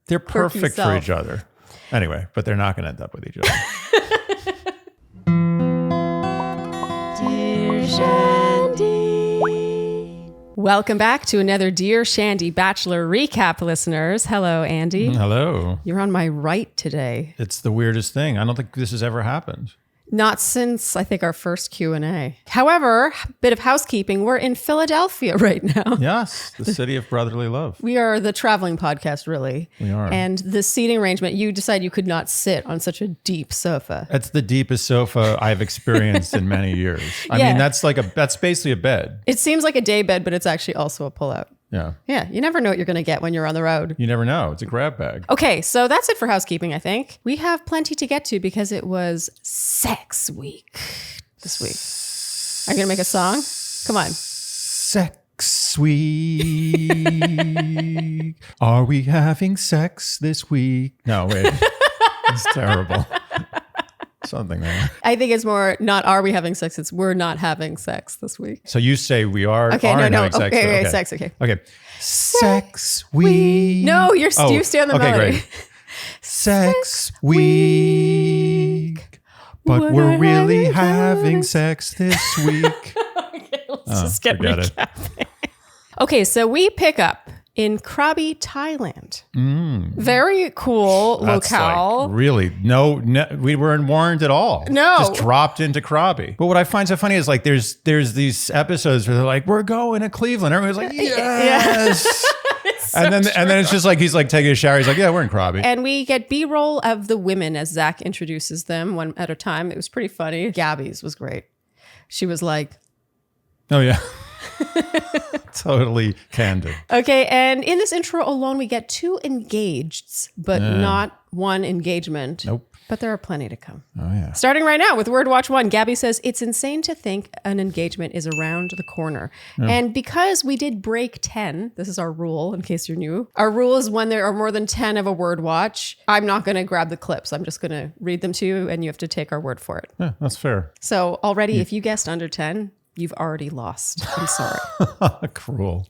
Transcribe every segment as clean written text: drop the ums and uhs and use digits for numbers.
They're perfect for each other. Anyway, but they're not going to end up with each other. Dear Shandy. Welcome back to another Dear Shandy Bachelor recap, listeners. Hello, Andy. Hello. You're on my right today. It's the weirdest thing. I don't think this has ever happened. Not since, I think, our first Q&A. However, bit of housekeeping. We're in Philadelphia right now. Yes, the city of brotherly love. We are the traveling podcast, really. We are. And the seating arrangement, you decided you could not sit on such a deep sofa. It's the deepest sofa I've experienced in many years. I mean, that's basically a bed. It seems like a day bed, but it's actually also a pullout. Yeah. Yeah, you never know what you're going to get when you're on the road. You never know. It's a grab bag. Okay, so that's it for housekeeping, I think. We have plenty to get to because it was sex week this week. Are you going to make a song? Come on. Sex week. Are we having sex this week? No, wait. It's terrible. Something there. I think it's more not are we having sex, it's we're not having sex this week. So you say we are having sex. Okay, sex, okay. Okay. Sex week. No, you stay on the melody. Okay, great. Sex week. But we're really having sex this week. Okay, let's just get recapping. Okay, so we pick up in Krabi, Thailand. Very cool locale. Like really, no, we weren't warned at all. No. Just dropped into Krabi. But what I find so funny is like there's these episodes where they're like, we're going to Cleveland. Everyone's like, yes. Yeah. And then it's just like he's like taking a shower. He's like, yeah, we're in Krabi. And we get B-roll of the women as Zach introduces them one at a time. It was pretty funny. Gabi's was great. She was like, oh yeah. Totally candid. Okay, and in this intro alone, we get 2 engageds, but not one engagement. Nope. But there are plenty to come. Oh, yeah. Starting right now with Word Watch 1, Gabi says, it's insane to think an engagement is around the corner. And because we did break 10, this is our rule, in case you're new. Our rule is when there are more than 10 of a Word Watch, I'm not going to grab the clips. I'm just going to read them to you, and you have to take our word for it. Yeah, that's fair. So already, if you guessed under 10, you've already lost. I'm sorry. Cruel.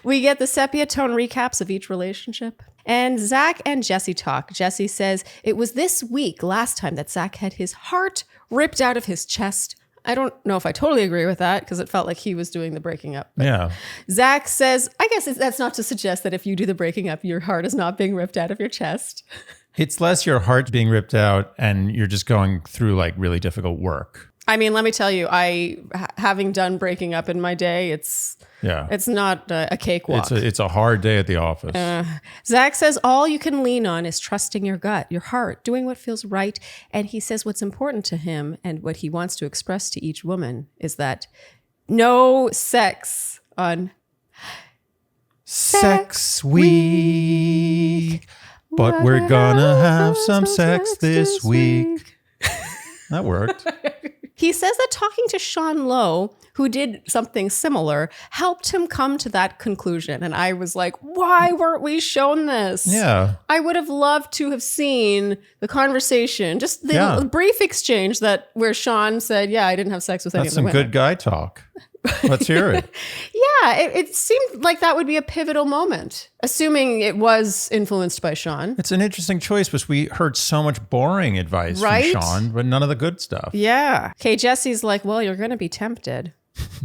We get the sepia tone recaps of each relationship. And Zach and Jesse talk. Jesse says, it was this week last time that Zach had his heart ripped out of his chest. I don't know if I totally agree with that because it felt like he was doing the breaking up. Yeah. Zach says, I guess that's not to suggest that if you do the breaking up, your heart is not being ripped out of your chest. It's less your heart being ripped out and you're just going through like really difficult work. I mean, let me tell you, having done breaking up in my day, it's not a cakewalk. It's a hard day at the office. Zach says all you can lean on is trusting your gut, your heart, doing what feels right. And he says what's important to him and what he wants to express to each woman is that no sex on sex week, but we're gonna have some sex this week. That worked. He says that talking to Sean Lowe, who did something similar, helped him come to that conclusion. And I was like, why weren't we shown this? Yeah. I would have loved to have seen the conversation, just the brief exchange where Sean said, yeah, I didn't have sex with any of the women. That's some good guy talk. Let's hear it. Yeah, it seemed like that would be a pivotal moment, assuming it was influenced by Sean. It's an interesting choice because we heard so much boring advice from Sean, but none of the good stuff. Yeah. Okay, Jesse's like, well, you're going to be tempted.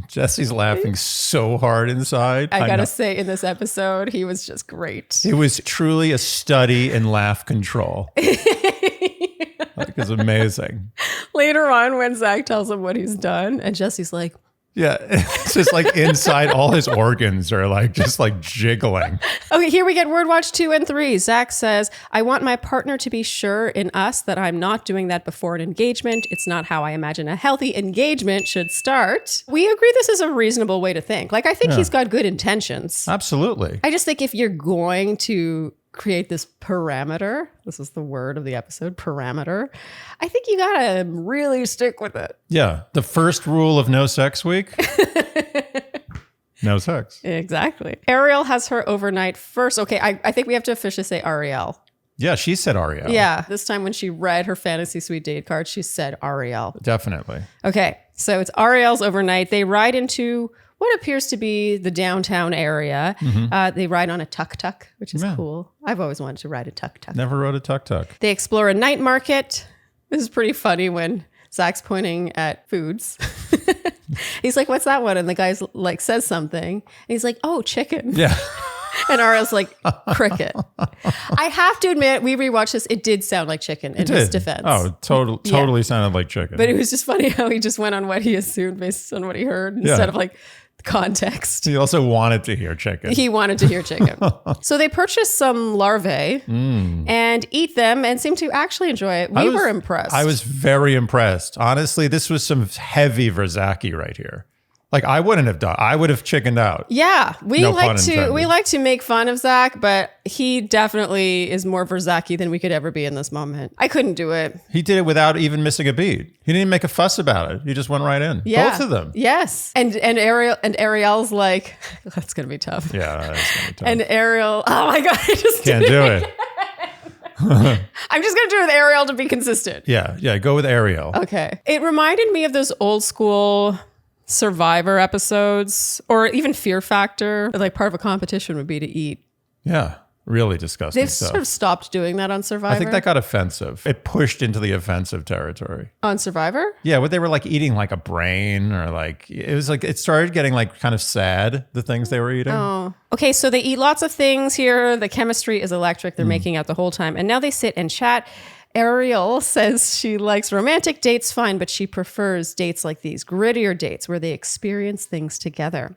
Jesse's laughing so hard inside. I gotta say, in this episode, he was just great. It was truly a study in laugh control. Like, it's amazing. Later on, when Zach tells him what he's done, and Jesse's like, yeah, it's just like inside all his organs are like just like jiggling. Okay, here we get Word Watch 2 and 3. Zach says, I want my partner to be sure in us that I'm not doing that before an engagement. It's not how I imagine a healthy engagement should start. We agree this is a reasonable way to think. Like, I think he's got good intentions. Absolutely. I just think if you're going to create this parameter, this is the word of the episode, parameter, I think you gotta really stick with it. Yeah. The first rule of no sex week. No sex. Exactly. Ariel has her overnight first. Okay, I think we have to officially say Ariel. Yeah, she said Ariel. Yeah, this time when she read her fantasy suite date card, she said Ariel. Definitely. Okay, so it's Ariel's overnight. They ride into what appears to be the downtown area. They ride on a tuk-tuk, which is cool. I've always wanted to ride a tuk-tuk. Never rode a tuk-tuk. They explore a night market. This is pretty funny when Zach's pointing at foods. He's like, what's that one? And the guy's like, says something. And he's like, oh, chicken. Yeah. And Ariel's like, cricket. I have to admit, we rewatched this. It did sound like chicken in his defense. Oh, totally sounded like chicken. But it was just funny how he just went on what he assumed based on what he heard instead of like context. He also wanted to hear chicken. He wanted to hear chicken. So they purchased some larvae and eat them and seem to actually enjoy it. We were impressed. I was very impressed. Honestly, this was some heavy Versace right here. Like I wouldn't have done. I would have chickened out. Yeah, we like to make fun of Zach, but he definitely is more Versace than we could ever be in this moment. I couldn't do it. He did it without even missing a beat. He didn't make a fuss about it. He just went right in. Yeah. Both of them. Yes, and Ariel's like, that's gonna be tough. Yeah, that's gonna be tough. And Ariel, oh my god, I just can't do it. I'm just gonna do it with Ariel to be consistent. Yeah, go with Ariel. Okay, it reminded me of those old school Survivor episodes, or even Fear Factor. Like part of a competition would be to eat. Yeah, really disgusting They've stuff. sort of stopped doing that on Survivor. I think that got offensive. It pushed into the offensive territory. On Survivor? Yeah, but they were like eating like a brain, or like it was like it started getting like kind of sad, the things they were eating. Oh. Okay, so they eat lots of things here. The chemistry is electric. They're making out the whole time. And now they sit and chat. Ariel says she likes romantic dates fine, but she prefers dates like these, grittier dates where they experience things together.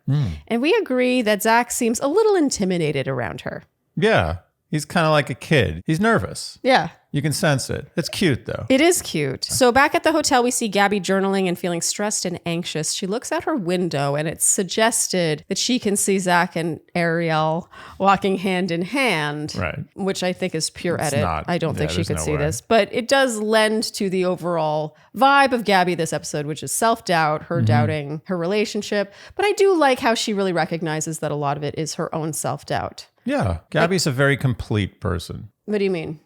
And we agree that Zach seems a little intimidated around her. Yeah, he's kind of like a kid. He's nervous. Yeah. You can sense it. It's cute though. It is cute. So back at the hotel, we see Gabi journaling and feeling stressed and anxious. She looks out her window and it's suggested that she can see Zach and Ariel walking hand in hand, Right. which I think is pure edit. Not. I don't think she could no see way. this, but it does lend to the overall vibe of Gabi this episode, which is self-doubt, her doubting her relationship. But I do like how she really recognizes that a lot of it is her own self-doubt. Yeah, Gabi's a very complete person. What do you mean?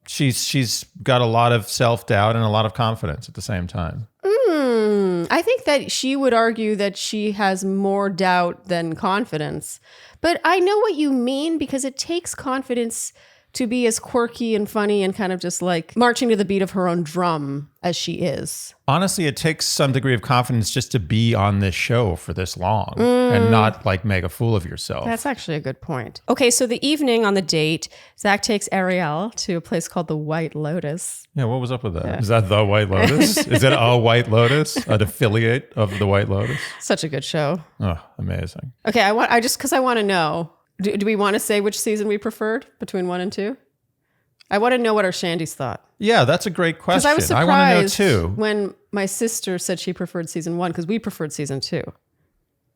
She's got a lot of self-doubt and a lot of confidence at the same time. I think that she would argue that she has more doubt than confidence. But I know what you mean, because it takes confidence to be as quirky and funny and kind of just like marching to the beat of her own drum as she is. Honestly, it takes some degree of confidence just to be on this show for this long and not like make a fool of yourself. That's actually a good point. Okay, so the evening on the date, Zach takes Ariel to a place called the White Lotus. Yeah, what was up with that? Yeah. Is that the White Lotus? Is it a White Lotus? An affiliate of the White Lotus? Such a good show. Oh, amazing. Okay, because I want to know. Do we want to say which season we preferred between 1 and 2? I want to know what our Shandies thought. Yeah, that's a great question. Because I was surprised I want to know too. When my sister said she preferred season 1, because we preferred season 2.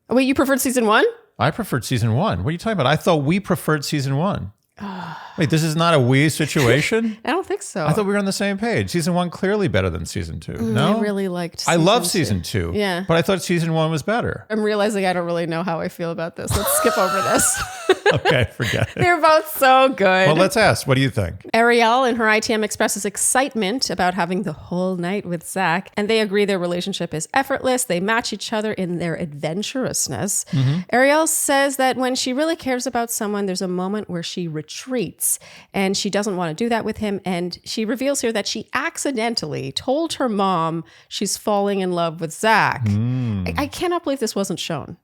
Oh, wait, you preferred season 1? I preferred season 1. What are you talking about? I thought we preferred season 1. Wait, this is not a we situation? I don't think so. I thought we were on the same page. Season 1 clearly better than season 2. No? I really liked I love season 2. Yeah. But I thought season 1 was better. I'm realizing I don't really know how I feel about this. Let's skip over this. Okay, forget it. They're both so good. Well, let's ask. What do you think? Ariel in her ITM expresses excitement about having the whole night with Zach, and they agree their relationship is effortless. They match each other in their adventurousness. Ariel says that when she really cares about someone, there's a moment where she retreats, and she doesn't want to do that with him. And she reveals here that she accidentally told her mom she's falling in love with Zach. I cannot believe this wasn't shown.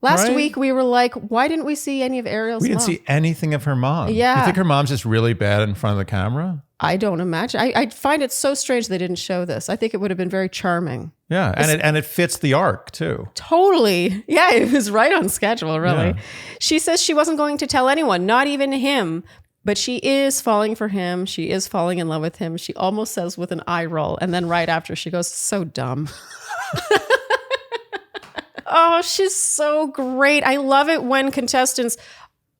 Last week, we were like, why didn't we see any of Ariel's mom? We didn't see anything of her mom. Yeah. You think her mom's just really bad in front of the camera? I don't imagine. I find it so strange they didn't show this. I think it would have been very charming. Yeah, and it fits the arc, too. Totally. Yeah, it was right on schedule, really. Yeah. She says she wasn't going to tell anyone, not even him. But she is falling for him. She is falling in love with him. She almost says with an eye roll. And then right after, she goes, so dumb. Oh, she's so great. I love it when contestants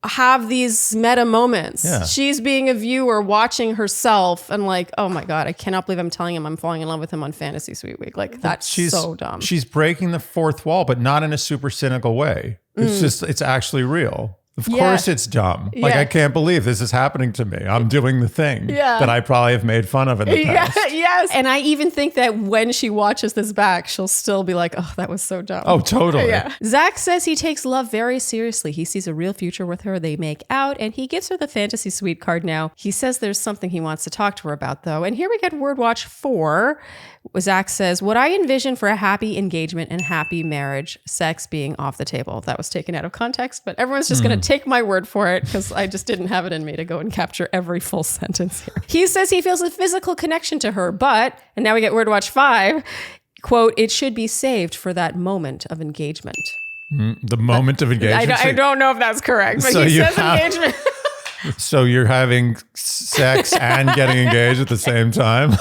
have these meta moments. Yeah. She's being a viewer watching herself and like, oh my God, I cannot believe I'm telling him I'm falling in love with him on Fantasy Suite Week. Like, that's so dumb. She's breaking the fourth wall, but not in a super cynical way. It's just, it's actually real. Of course it's dumb. Like, Yeah. I can't believe this is happening to me. I'm doing the thing that I probably have made fun of in the past. Yes. And I even think that when she watches this back, she'll still be like, oh, that was so dumb. Oh, totally. Yeah. Zach says he takes love very seriously. He sees a real future with her. They make out and he gives her the fantasy suite card now. He says there's something he wants to talk to her about, though. And here we get Word Watch 4. Zach says, what I envision for a happy engagement and happy marriage, sex being off the table. That was taken out of context, but everyone's just going to take my word for it because I just didn't have it in me to go and capture every full sentence here. He says he feels a physical connection to her, but, and now we get Word Watch 5, quote, it should be saved for that moment of engagement. The moment of engagement? I don't know if that's correct, but So he you says have- engagement. So you're having sex and getting engaged at the same time?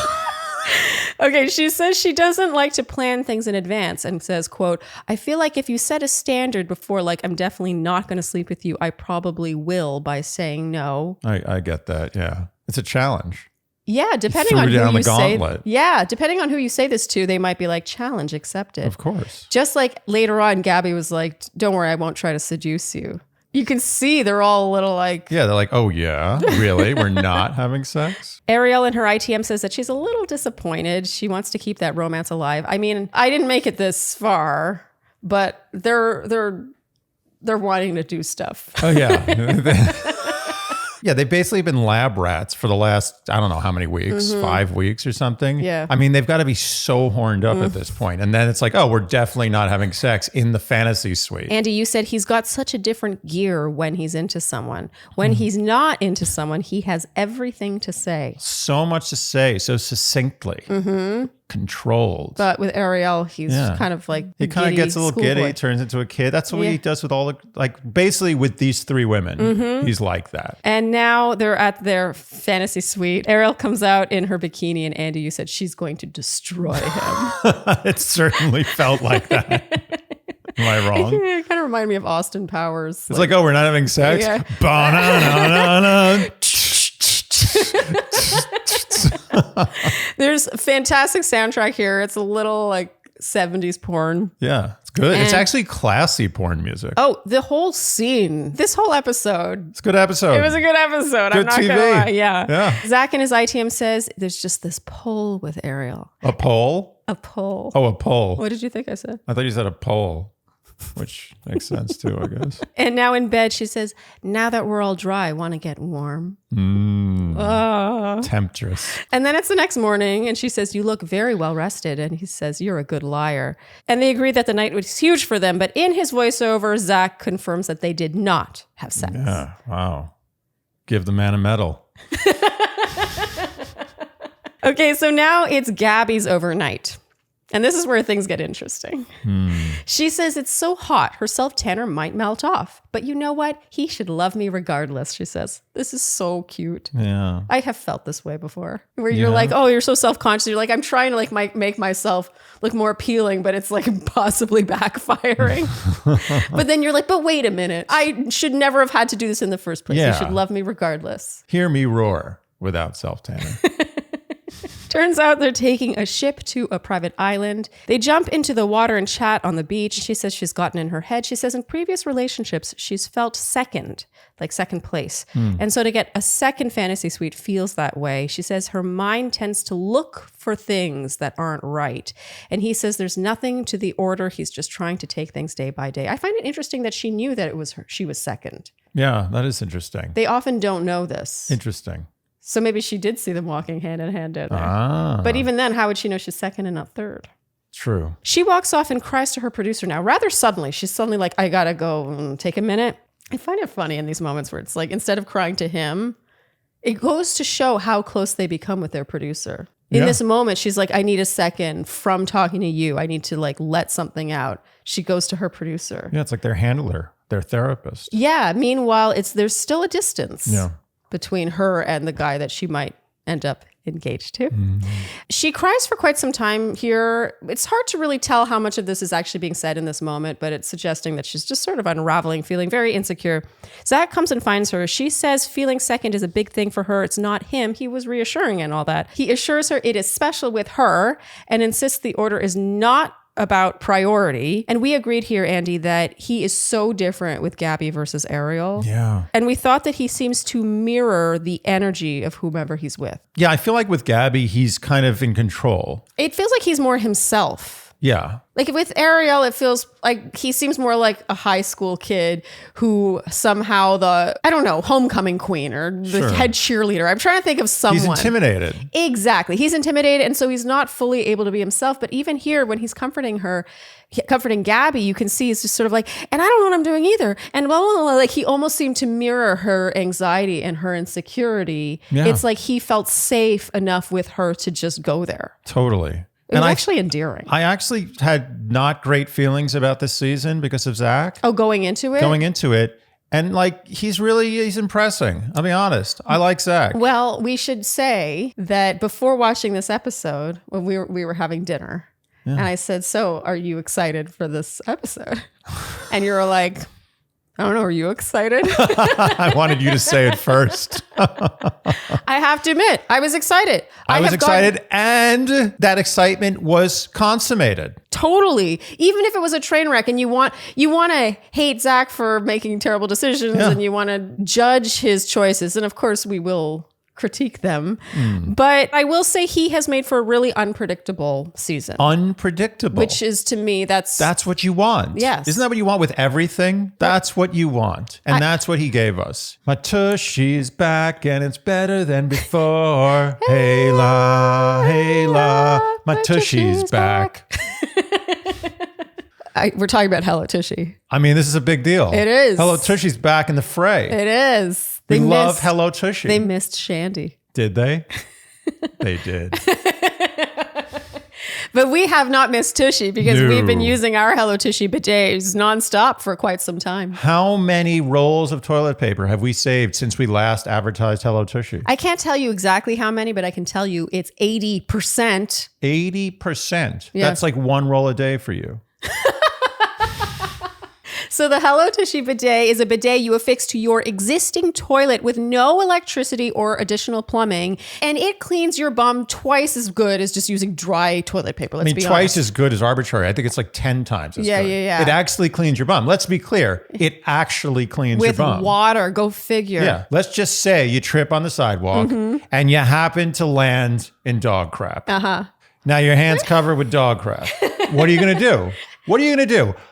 Okay, she says she doesn't like to plan things in advance and says, quote, I feel like if you set a standard before, like, I'm definitely not going to sleep with you, I probably will by saying no. I get that, yeah. It's a challenge. Yeah, depending on threw down who you the say. gauntlet. Yeah, depending on who you say this to, they might be like, challenge accepted. Of course. Just like later on, Gabi was like, don't worry, I won't try to seduce you. You can see they're all a little like... Yeah, they're like, oh yeah, really? We're not having sex? Ariel in her ITM says that she's a little disappointed. She wants to keep that romance alive. I mean, I didn't make it this far, but they're wanting to do stuff. Oh yeah. Yeah, they've basically been lab rats for the last, I don't know how many weeks, 5 weeks or something. Yeah. I mean, they've got to be so horned up at this point. And then it's like, oh, we're definitely not having sex in the fantasy suite. Andy, you said he's got such a different gear when he's into someone. When he's not into someone, he has everything to say. So much to say, so succinctly. Controlled. But with Ariel, he's kind of like He kind of gets a little giddy, turns into a kid. That's what he does with all the, like, basically with these 3 women. He's like that. And now they're at their fantasy suite. Ariel comes out in her bikini, and Andy, you said she's going to destroy him. It certainly felt like that. Am I wrong? It kind of reminded me of Austin Powers. It's like, oh, we're not having sex? Yeah. Ba-na-na-na-na. There's a fantastic soundtrack here. It's a little like 70s porn. Yeah, it's good. It's actually classy porn music. Oh, the whole scene, this whole episode. It's a good episode. It was a good episode. Good I'm not TV. going to lie. Yeah. Yeah. Zach in his ITM says there's just this pull with Ariel. A pole? A pull. Oh, a pole. What did you think I said? I thought you said a pole, which makes sense too, I guess. And now in bed, she says, now that we're all dry, want to get warm. Temptress. And then it's the next morning and she says, you look very well rested. And he says, you're a good liar. And they agree that the night was huge for them. But in his voiceover, Zach confirms that they did not have sex. Yeah, wow. Give the man a medal. Okay, so now it's Gabi's overnight. And this is where things get interesting. She says it's so hot, her self-tanner might melt off. But you know what? He should love me regardless, she says. This is so cute. Yeah. I have felt this way before. Where you're like, oh, you're so self-conscious. You're like, I'm trying to like make myself look more appealing, but it's like possibly backfiring. But then you're like, but wait a minute. I should never have had to do this in the first place. Yeah. You should love me regardless. Hear me roar without self-tanning. Turns out they're taking a ship to a private island. They jump into the water and chat on the beach. She says she's gotten in her head. She says in previous relationships, she's felt second, like second place. And so to get a second fantasy suite feels that way. She says her mind tends to look for things that aren't right. And he says there's nothing to the order. He's just trying to take things day by day. I find it interesting that she knew that it was her. She was second. Yeah, that is interesting. They often don't know this. Interesting. So maybe she did see them walking hand in hand down there. Ah. But even then, how would she know she's second and not third? True. She walks off and cries to her producer now, rather suddenly. She's suddenly like, I gotta go and take a minute. I find it funny in these moments where it's like, instead of crying to him, it goes to show how close they become with their producer. In this moment, she's like, I need a second from talking to you. I need to like let something out. She goes to her producer. Yeah, it's like their handler, their therapist. Yeah. Meanwhile, there's still a distance. Yeah. Between her and the guy that she might end up engaged to. She cries for quite some time here. It's hard to really tell how much of this is actually being said in this moment, but it's suggesting that she's just sort of unraveling, feeling very insecure. Zach comes and finds her. She says feeling second is a big thing for her. It's not him. He was reassuring and all that. He assures her it is special with her and insists the order is not about priority. And we agreed here, Andy, that he is so different with Gabi versus Ariel. Yeah. And we thought that he seems to mirror the energy of whomever he's with. Yeah, I feel like with Gabi, he's kind of in control. It feels like he's more himself. Yeah. Like with Ariel, it feels like he seems more like a high school kid who somehow homecoming queen or the head cheerleader. I'm trying to think of someone. He's intimidated. Exactly. He's intimidated. And so he's not fully able to be himself. But even here, when he's comforting Gabi, you can see it's just sort of like, and I don't know what I'm doing either. And blah, blah, blah. Like he almost seemed to mirror her anxiety and her insecurity. Yeah. It's like he felt safe enough with her to just go there. Totally. It was actually endearing. I actually had not great feelings about this season because of Zach. Oh, going into it? And like, he's impressing. I'll be honest. I like Zach. Well, we should say that before watching this episode, when we were having dinner, and I said, so are you excited for this episode? And you were like, I don't know. Are you excited? I wanted you to say it first. I have to admit, I was excited. I was excited, and that excitement was consummated. Totally. Even if it was a train wreck and you want to hate Zach for making terrible decisions and you want to judge his choices. And of course we will critique them. But I will say he has made for a really unpredictable season. Unpredictable. Which is, to me, that's what you want. Yes. Isn't that what you want with everything? That's what you want. And that's what he gave us. My tushy's back and it's better than before. Hey la, hey la, my tushy's back. We're talking about Hello Tushy. I mean, this is a big deal. It is. Hello Tushy's back in the fray. It is. We love Hello Tushy. They missed Shandy. Did they? They did. But we have not missed Tushy because we've been using our Hello Tushy bidets nonstop for quite some time. How many rolls of toilet paper have we saved since we last advertised Hello Tushy? I can't tell you exactly how many, but I can tell you it's 80%. 80%? Yeah. That's like one roll a day for you. So the Hello Tushy bidet is a bidet you affix to your existing toilet with no electricity or additional plumbing, and it cleans your bum twice as good as just using dry toilet paper. Let's be honest. Twice as good is arbitrary. I think it's like 10 times as good. Yeah. It actually cleans your bum. Let's be clear. It actually cleans your bum. With water. Go figure. Yeah. Let's just say you trip on the sidewalk and you happen to land in dog crap. Now your hand's covered with dog crap. What are you going to do?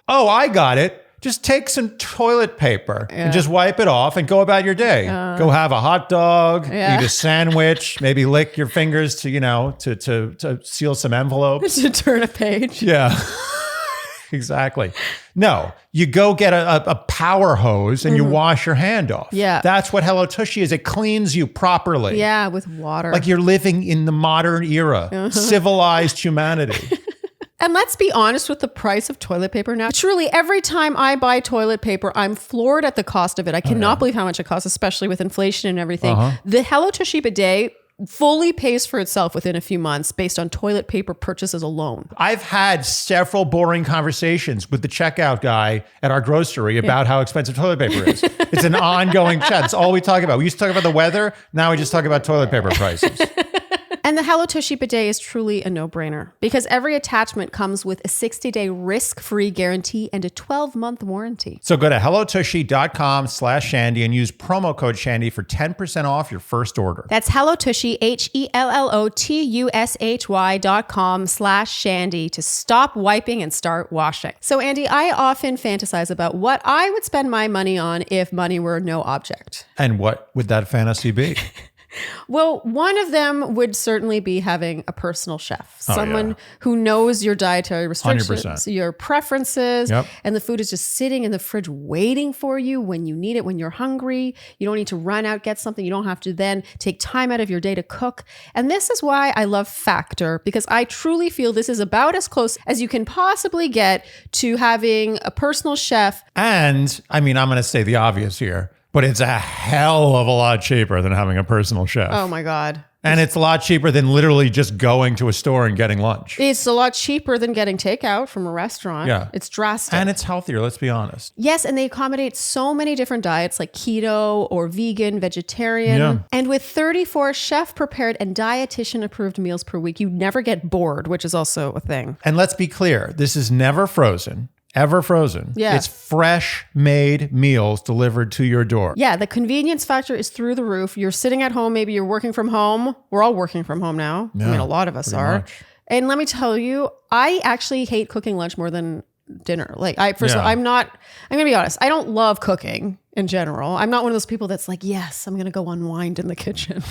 Oh, I got it. Just take some toilet paper and just wipe it off and go about your day. Go have a hot dog, eat a sandwich, maybe lick your fingers to seal some envelopes. To turn a page. Yeah, exactly. No, you go get a power hose and you wash your hand off. Yeah. That's what Hello Tushy is. It cleans you properly. Yeah, with water. Like you're living in the modern era, civilized humanity. And let's be honest with the price of toilet paper now. Truly, every time I buy toilet paper, I'm floored at the cost of it. I cannot believe how much it costs, especially with inflation and everything. The Hello Tushy bidet fully pays for itself within a few months based on toilet paper purchases alone. I've had several boring conversations with the checkout guy at our grocery about how expensive toilet paper is. It's an ongoing chat. That's all we talk about. We used to talk about the weather. Now we just talk about toilet paper prices. And the Hello Tushy bidet is truly a no-brainer because every attachment comes with a 60-day risk-free guarantee and a 12-month warranty. So go to hellotushy.com/Shandy and use promo code Shandy for 10% off your first order. That's Hello Tushy, HELLOTUSHY.com/Shandy to stop wiping and start washing. So Andy, I often fantasize about what I would spend my money on if money were no object. And what would that fantasy be? Well, one of them would certainly be having a personal chef, someone who knows your dietary restrictions, 100%. Your preferences, and the food is just sitting in the fridge waiting for you when you need it, when you're hungry. You don't need to run out, get something. You don't have to then take time out of your day to cook. And this is why I love Factor, because I truly feel this is about as close as you can possibly get to having a personal chef. And I mean, I'm going to say the obvious here. But it's a hell of a lot cheaper than having a personal chef. Oh my God. And it's a lot cheaper than literally just going to a store and getting lunch. It's a lot cheaper than getting takeout from a restaurant. Yeah. It's drastic. And it's healthier, let's be honest. Yes, and they accommodate so many different diets like keto or vegan, vegetarian. Yeah. And with 34 chef-prepared and dietitian-approved meals per week, you never get bored, which is also a thing. And let's be clear, this is never frozen. Ever frozen. Yeah. It's fresh made meals delivered to your door. Yeah, the convenience factor is through the roof. You're sitting at home, maybe you're working from home. We're all working from home now. Yeah, I mean, a lot of us are. much. And let me tell you, I actually hate cooking lunch more than dinner. Like first of all, I'm going to be honest. I don't love cooking in general. I'm not one of those people that's like, yes, I'm going to go unwind in the kitchen.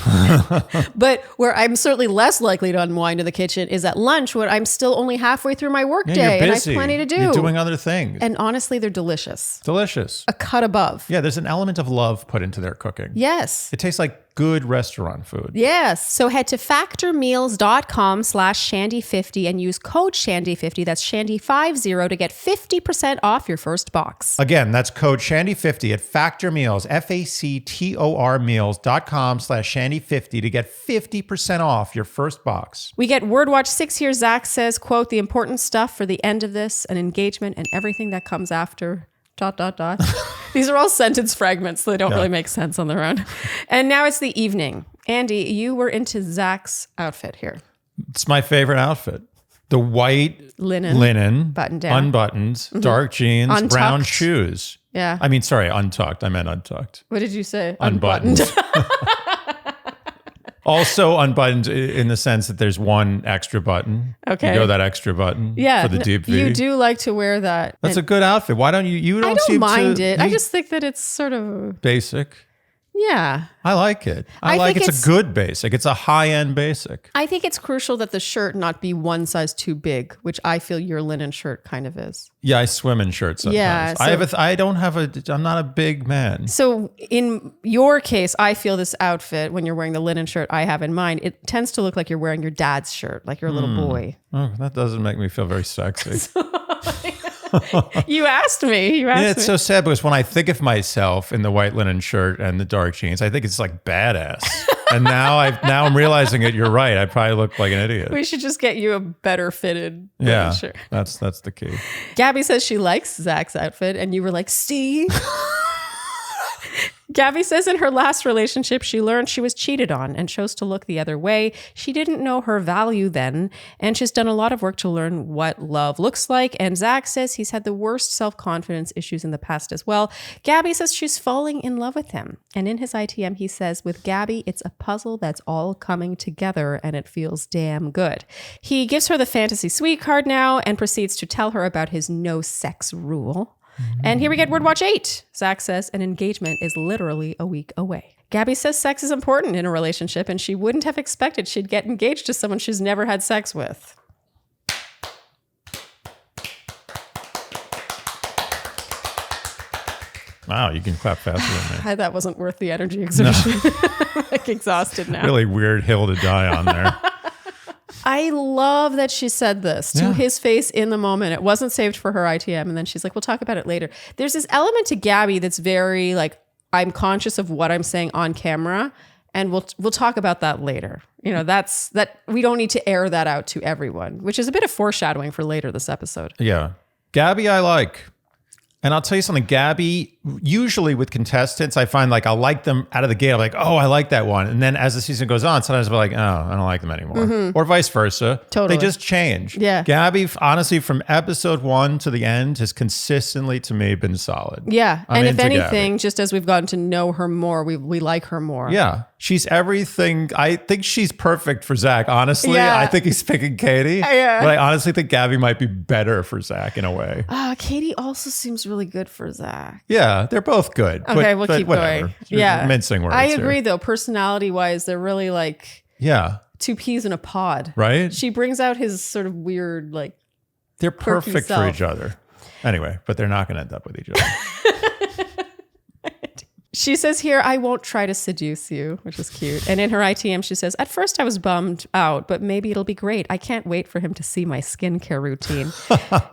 But where I'm certainly less likely to unwind in the kitchen is at lunch when I'm still only halfway through my work day and I have plenty to do. You're doing other things. And honestly, they're delicious. Delicious. A cut above. Yeah, there's an element of love put into their cooking. Yes. It tastes like good restaurant food. Yes. So head to factormeals.com/Shandy50 and use code Shandy50. That's Shandy50 to get 50% off your first box. Again, that's code Shandy50 at Factor Meals, FACTOR meals.com/Shandy50 to get 50% off your first box. We get Word Watch 6 here. Zach says, quote, the important stuff for the end of this, an engagement and everything that comes after, ... These are all sentence fragments that don't really make sense on their own. And now it's the evening. Andy, you were into Zach's outfit here. It's my favorite outfit. The white linen button down, unbuttoned, dark jeans, Untucked. Brown shoes. Yeah. I mean, sorry, untucked. I meant untucked. What did you say? Unbuttoned. Also unbuttoned in the sense that there's one extra button. Okay. You go that extra button for the deep V. You do like to wear that. That's a good outfit. Why don't you? You don't I don't seem mind to, it. I just think that it's sort of basic. Yeah. I like it. I like it's a good basic. It's a high-end basic. I think it's crucial that the shirt not be one size too big, which I feel your linen shirt kind of is. Yeah, I swim in shirts sometimes. Yeah, I'm not a big man. So in your case, I feel this outfit, when you're wearing the linen shirt I have in mind, it tends to look like you're wearing your dad's shirt, like you're a little boy. Oh, that doesn't make me feel very sexy. You asked me. It's so sad because when I think of myself in the white linen shirt and the dark jeans, I think it's like badass. And now I'm realizing it. You're right. I probably look like an idiot. We should just get you a better fitted shirt. That's the key. Gabi says she likes Zach's outfit, and you were like, see? Gabi says in her last relationship, she learned she was cheated on and chose to look the other way. She didn't know her value then, and she's done a lot of work to learn what love looks like. And Zach says he's had the worst self-confidence issues in the past as well. Gabi says she's falling in love with him. And in his ITM, he says, with Gabi, it's a puzzle that's all coming together, and it feels damn good. He gives her the fantasy suite card now and proceeds to tell her about his no sex rule. And here we get Word Watch 8. Zach says an engagement is literally a week away. Gabi says sex is important in a relationship, and she wouldn't have expected she'd get engaged to someone she's never had sex with. Wow, you can clap faster than me. That wasn't worth the energy exertion. I'm like exhausted now. Really weird hill to die on there. I love that she said this to his face in the moment. It wasn't saved for her ITM. And then she's like, we'll talk about it later. There's this element to Gabi that's very like, I'm conscious of what I'm saying on camera. And we'll talk about that later. You know, that we don't need to air that out to everyone, which is a bit of foreshadowing for later this episode. Yeah. Gabi, I like. And I'll tell you something, Gabi, usually with contestants, I find like I'll like them out of the gate. I'm like, oh, I like that one. And then as the season goes on, sometimes I'm like, oh, I don't like them anymore. Or vice versa. Totally. They just change. Yeah. Gabi, honestly, from episode 1 to the end, has consistently, to me, been solid. Yeah. I'm and if into anything, Gabi. Just as we've gotten to know her more, we like her more. Yeah. She's everything. I think she's perfect for Zach, honestly. Yeah. I think he's picking Kaity. Yeah. But I honestly think Gabi might be better for Zach in a way. Kaity also seems really good for Zach. Yeah, they're both good. Okay, we'll keep whatever. going. Yeah. Mincing words. I agree, here. though. Personality-wise, they're really like two peas in a pod. Right? She brings out his sort of weird, like, they're perfect for self. each other. Anyway, but they're not going to end up with each other. She says here, I won't try to seduce you, which is cute. And in her ITM, she says, at first I was bummed out, but maybe it'll be great. I can't wait for him to see my skincare routine.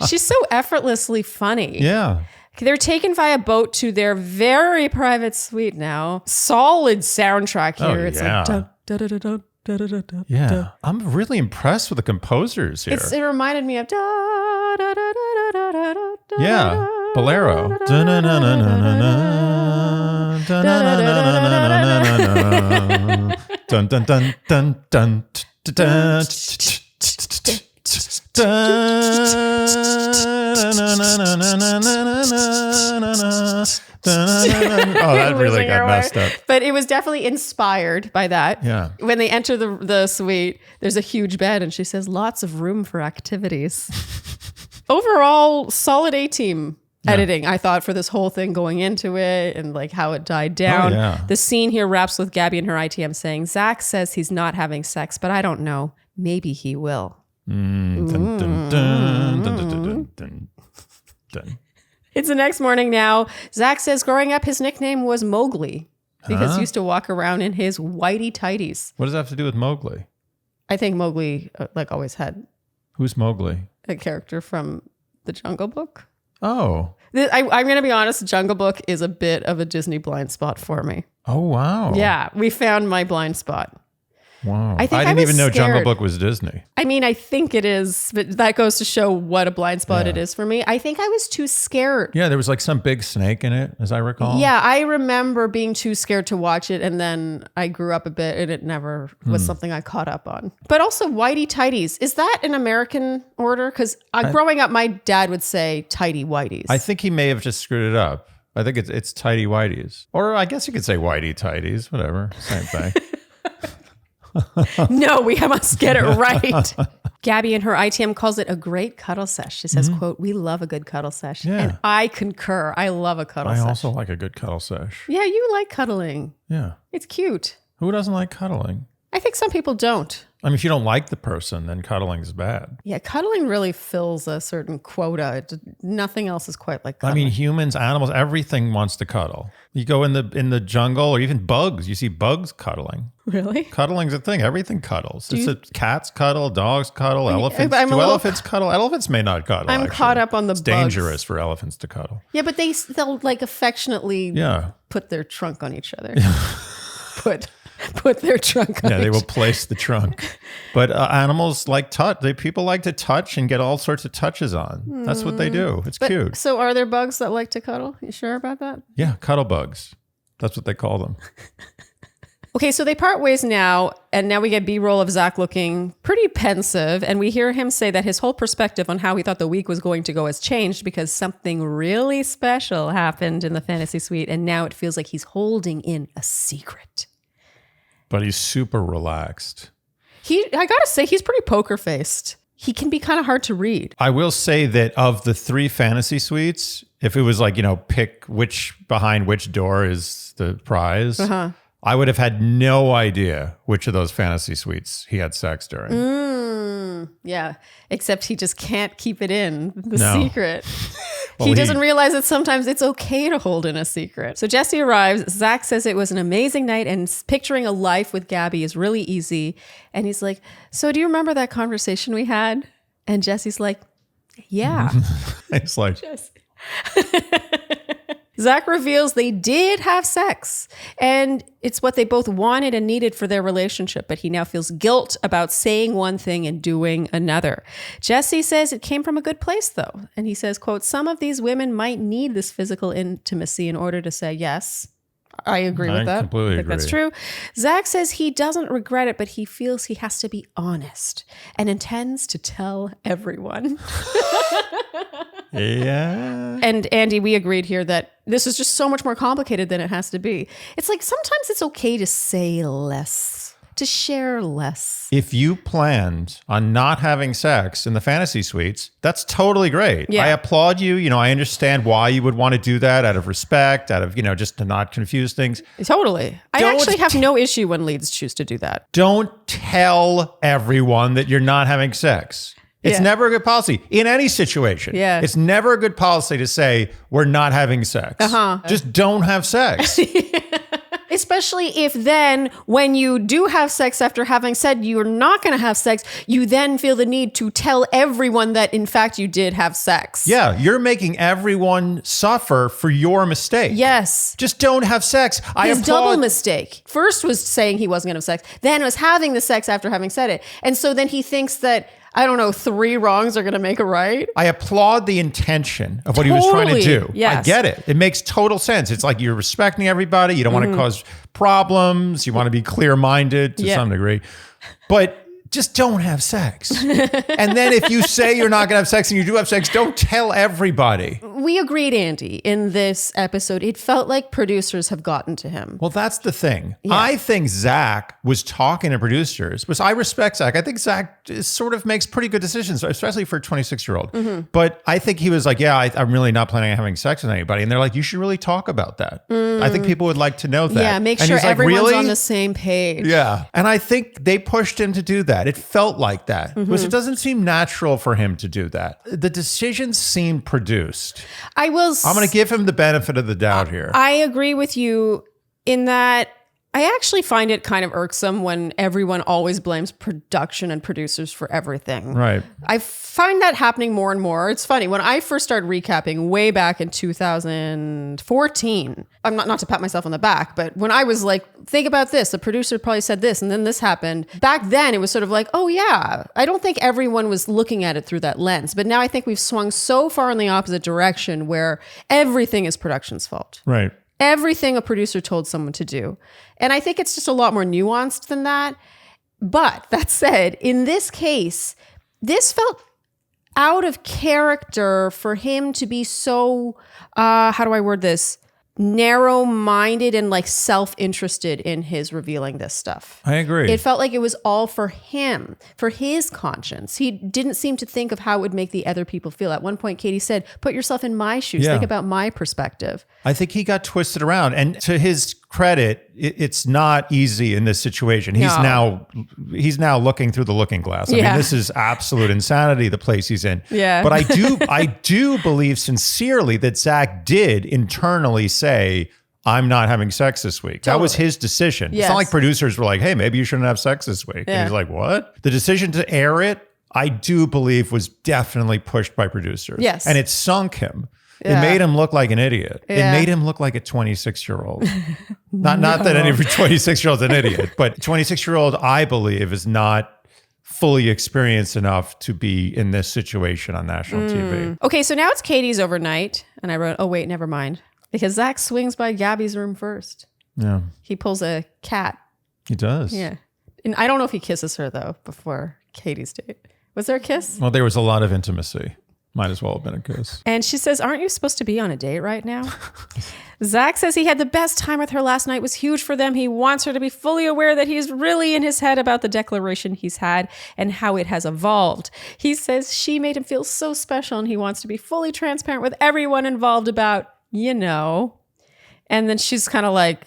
She's so effortlessly funny. Yeah. They're taken via boat to their very private suite now. Solid soundtrack here. It's like dun, dun, dun, dun, dun, dun, dun, dun, Yeah. dun. I'm really impressed with the composers here. It reminded me of da, da, da, da, da, da, da, da, Yeah. Bolero. Dun dun dun dun dun dun. Oh, that really got messed up. But it was definitely inspired by that. Yeah. When they enter the suite, there's a huge bed, and she says, "Lots of room for activities." Overall, solid A-team editing, I thought, for this whole thing going into it and like how it died down. Oh, yeah. The scene here wraps with Gabi and her ITM saying, "Zach says he's not having sex, but I don't know. Maybe he will." Dun, dun, dun, dun, dun, dun, dun, dun. It's the next morning now. Zach says growing up, his nickname was Mowgli because he used to walk around in his whitey tighties. What does that have to do with Mowgli? I think Mowgli always had Who's Mowgli? a character from the Jungle Book. Oh. I'm going to be honest. Jungle Book is a bit of a Disney blind spot for me. Oh, wow. Yeah, we found my blind spot. Wow. I think I didn't was even know Jungle scared. Book was Disney. I mean, I think it is, but that goes to show what a blind spot Yeah. it is for me. I think I was too scared. Yeah, there was like some big snake in it, as I recall. Yeah, I remember being too scared to watch it, and then I grew up a bit, and it never was something I caught up on. But also, whitey tighties, is that an American order? Because growing up, my dad would say tighty whiteys. I think he may have just screwed it up. I think it's tighty whiteys. Or I guess you could say whitey tighties, whatever. Same thing. No, we must get it right. Gabi in her ITM calls it a great cuddle sesh. She says, quote, "We love a good cuddle sesh." Yeah. And I concur. I love a cuddle I sesh. also like a good cuddle sesh. Yeah, you like cuddling. Yeah. It's cute. Who doesn't like cuddling? I think some people don't. I mean, if you don't like the person, then cuddling is bad. Yeah, cuddling really fills a certain quota. Nothing else is quite like I cuddling. mean, humans, animals, everything wants to cuddle. You go in the jungle or even bugs, you see bugs cuddling. Really? Cuddling's a thing. Everything cuddles. Cats cuddle, dogs cuddle, elephants. I'm a Do little- elephants cuddle? Elephants may not cuddle. I'm actually. caught up on the It's bugs. dangerous for elephants to cuddle. Yeah, but they'll like affectionately Yeah. put their trunk on each other. put their trunk on Yeah, they each will place the trunk. But animals like touch. People like to touch and get all sorts of touches on. That's what they do. It's cute. So are there bugs that like to cuddle? You sure about that? Yeah, cuddle bugs. That's what they call them. Okay, so they part ways now, and now we get B-roll of Zach looking pretty pensive, and we hear him say that his whole perspective on how he thought the week was going to go has changed because something really special happened in the fantasy suite, and now it feels like he's holding in a secret. But he's super relaxed. I gotta say, he's pretty poker-faced. He can be kind of hard to read. I will say that of the 3 fantasy suites, if it was like, pick which behind which door is the prize, I would have had no idea which of those fantasy suites he had sex during. Yeah, except he just can't keep it in, the No. secret. Well, He doesn't realize that sometimes it's okay to hold in a secret. So Jesse arrives. Zach says it was an amazing night and picturing a life with Gabi is really easy. And he's like, "So do you remember that conversation we had?" And Jesse's like, "Yeah." It's like, Zach reveals they did have sex and it's what they both wanted and needed for their relationship, but he now feels guilt about saying one thing and doing another. Jesse says it came from a good place though. And he says, quote, "Some of these women might need this physical intimacy in order to say yes." I agree with that. I completely think that's agree. true. Zach says he doesn't regret it, but he feels he has to be honest and intends to tell everyone. yeah. And Andy, we agreed here that this is just so much more complicated than it has to be. It's like sometimes it's okay to say less, to share less. If you planned on not having sex in the fantasy suites, that's totally great. Yeah. I applaud you. I understand why you would want to do that out of respect, out of, just to not confuse things. Totally. I Don't actually have no issue when leads choose to do that. Don't tell everyone that you're not having sex. It's Yeah. never a good policy in any situation. Yeah. It's never a good policy to say we're not having sex. Just don't have sex. Especially if then when you do have sex after having said you're not going to have sex, you then feel the need to tell everyone that in fact you did have sex. Yeah, you're making everyone suffer for your mistake. Yes. Just don't have sex. His double mistake. First was saying he wasn't going to have sex, then was having the sex after having said it. And so then he thinks that, I don't know, 3 wrongs are going to make a right. I applaud the intention of what he was trying to do. Yes. I get it. It makes total sense. It's like you're respecting everybody. You don't want to cause problems. You want to be clear-minded to some degree. But just don't have sex. And then if you say you're not going to have sex and you do have sex, don't tell everybody. We agreed, Andy, in this episode, it felt like producers have gotten to him. Well, that's the thing. Yeah. I think Zach was talking to producers, because I respect Zach. I think Zach sort of makes pretty good decisions, especially for a 26-year-old. But I think he was like, yeah, I'm really not planning on having sex with anybody. And they're like, you should really talk about that. I think people would like to know that. Yeah, make sure everyone's on the same page. Yeah. And I think they pushed him to do that. It felt like that. Because it doesn't seem natural for him to do that. The decisions seem produced. I'm going to give him the benefit of the doubt here. I agree with you in that I actually find it kind of irksome when everyone always blames production and producers for everything. Right. I find that happening more and more. It's funny. When I first started recapping way back in 2014, I'm not to pat myself on the back, but when I was like, think about this, the producer probably said this and then this happened. Back then, it was sort of like, oh yeah, I don't think everyone was looking at it through that lens. But now I think we've swung so far in the opposite direction where everything is production's fault. Right. Everything a producer told someone to do. And I think it's just a lot more nuanced than that. But that said, in this case, this felt out of character for him to be so, how do I word this? Narrow-minded and like self-interested in his revealing this stuff. I agree. It felt like it was all for him, for his conscience. He didn't seem to think of how it would make the other people feel. At one point, Kaity said, put yourself in my shoes. Think about my perspective. I think he got twisted around. And to his credit, it's not easy in this situation. He's now looking through the looking glass. I mean, this is absolute insanity, the place he's in. Yeah. But I do believe sincerely that Zach did internally say, I'm not having sex this week. Totally. That was his decision. Yes. It's not like producers were like, hey, maybe you shouldn't have sex this week. And he's like, what? The decision to air it, I do believe was definitely pushed by producers. Yes. And it sunk him. Yeah. It made him look like an idiot. Yeah. It made him look like a 26-year-old. Not that any 26-year-old's an idiot, but 26-year-old, I believe, is not fully experienced enough to be in this situation on national TV. Okay, so now it's Katie's overnight. And I wrote, oh, wait, never mind. Because Zach swings by Gabi's room first. Yeah. He pulls a cat. He does. Yeah. And I don't know if he kisses her, though, before Katie's date. Was there a kiss? Well, there was a lot of intimacy. Might as well have been a kiss. And she says, aren't you supposed to be on a date right now? Zach says he had the best time with her last night, was huge for them. He wants her to be fully aware that he's really in his head about the declaration he's had and how it has evolved. He says she made him feel so special and he wants to be fully transparent with everyone involved about, And then she's kind of like,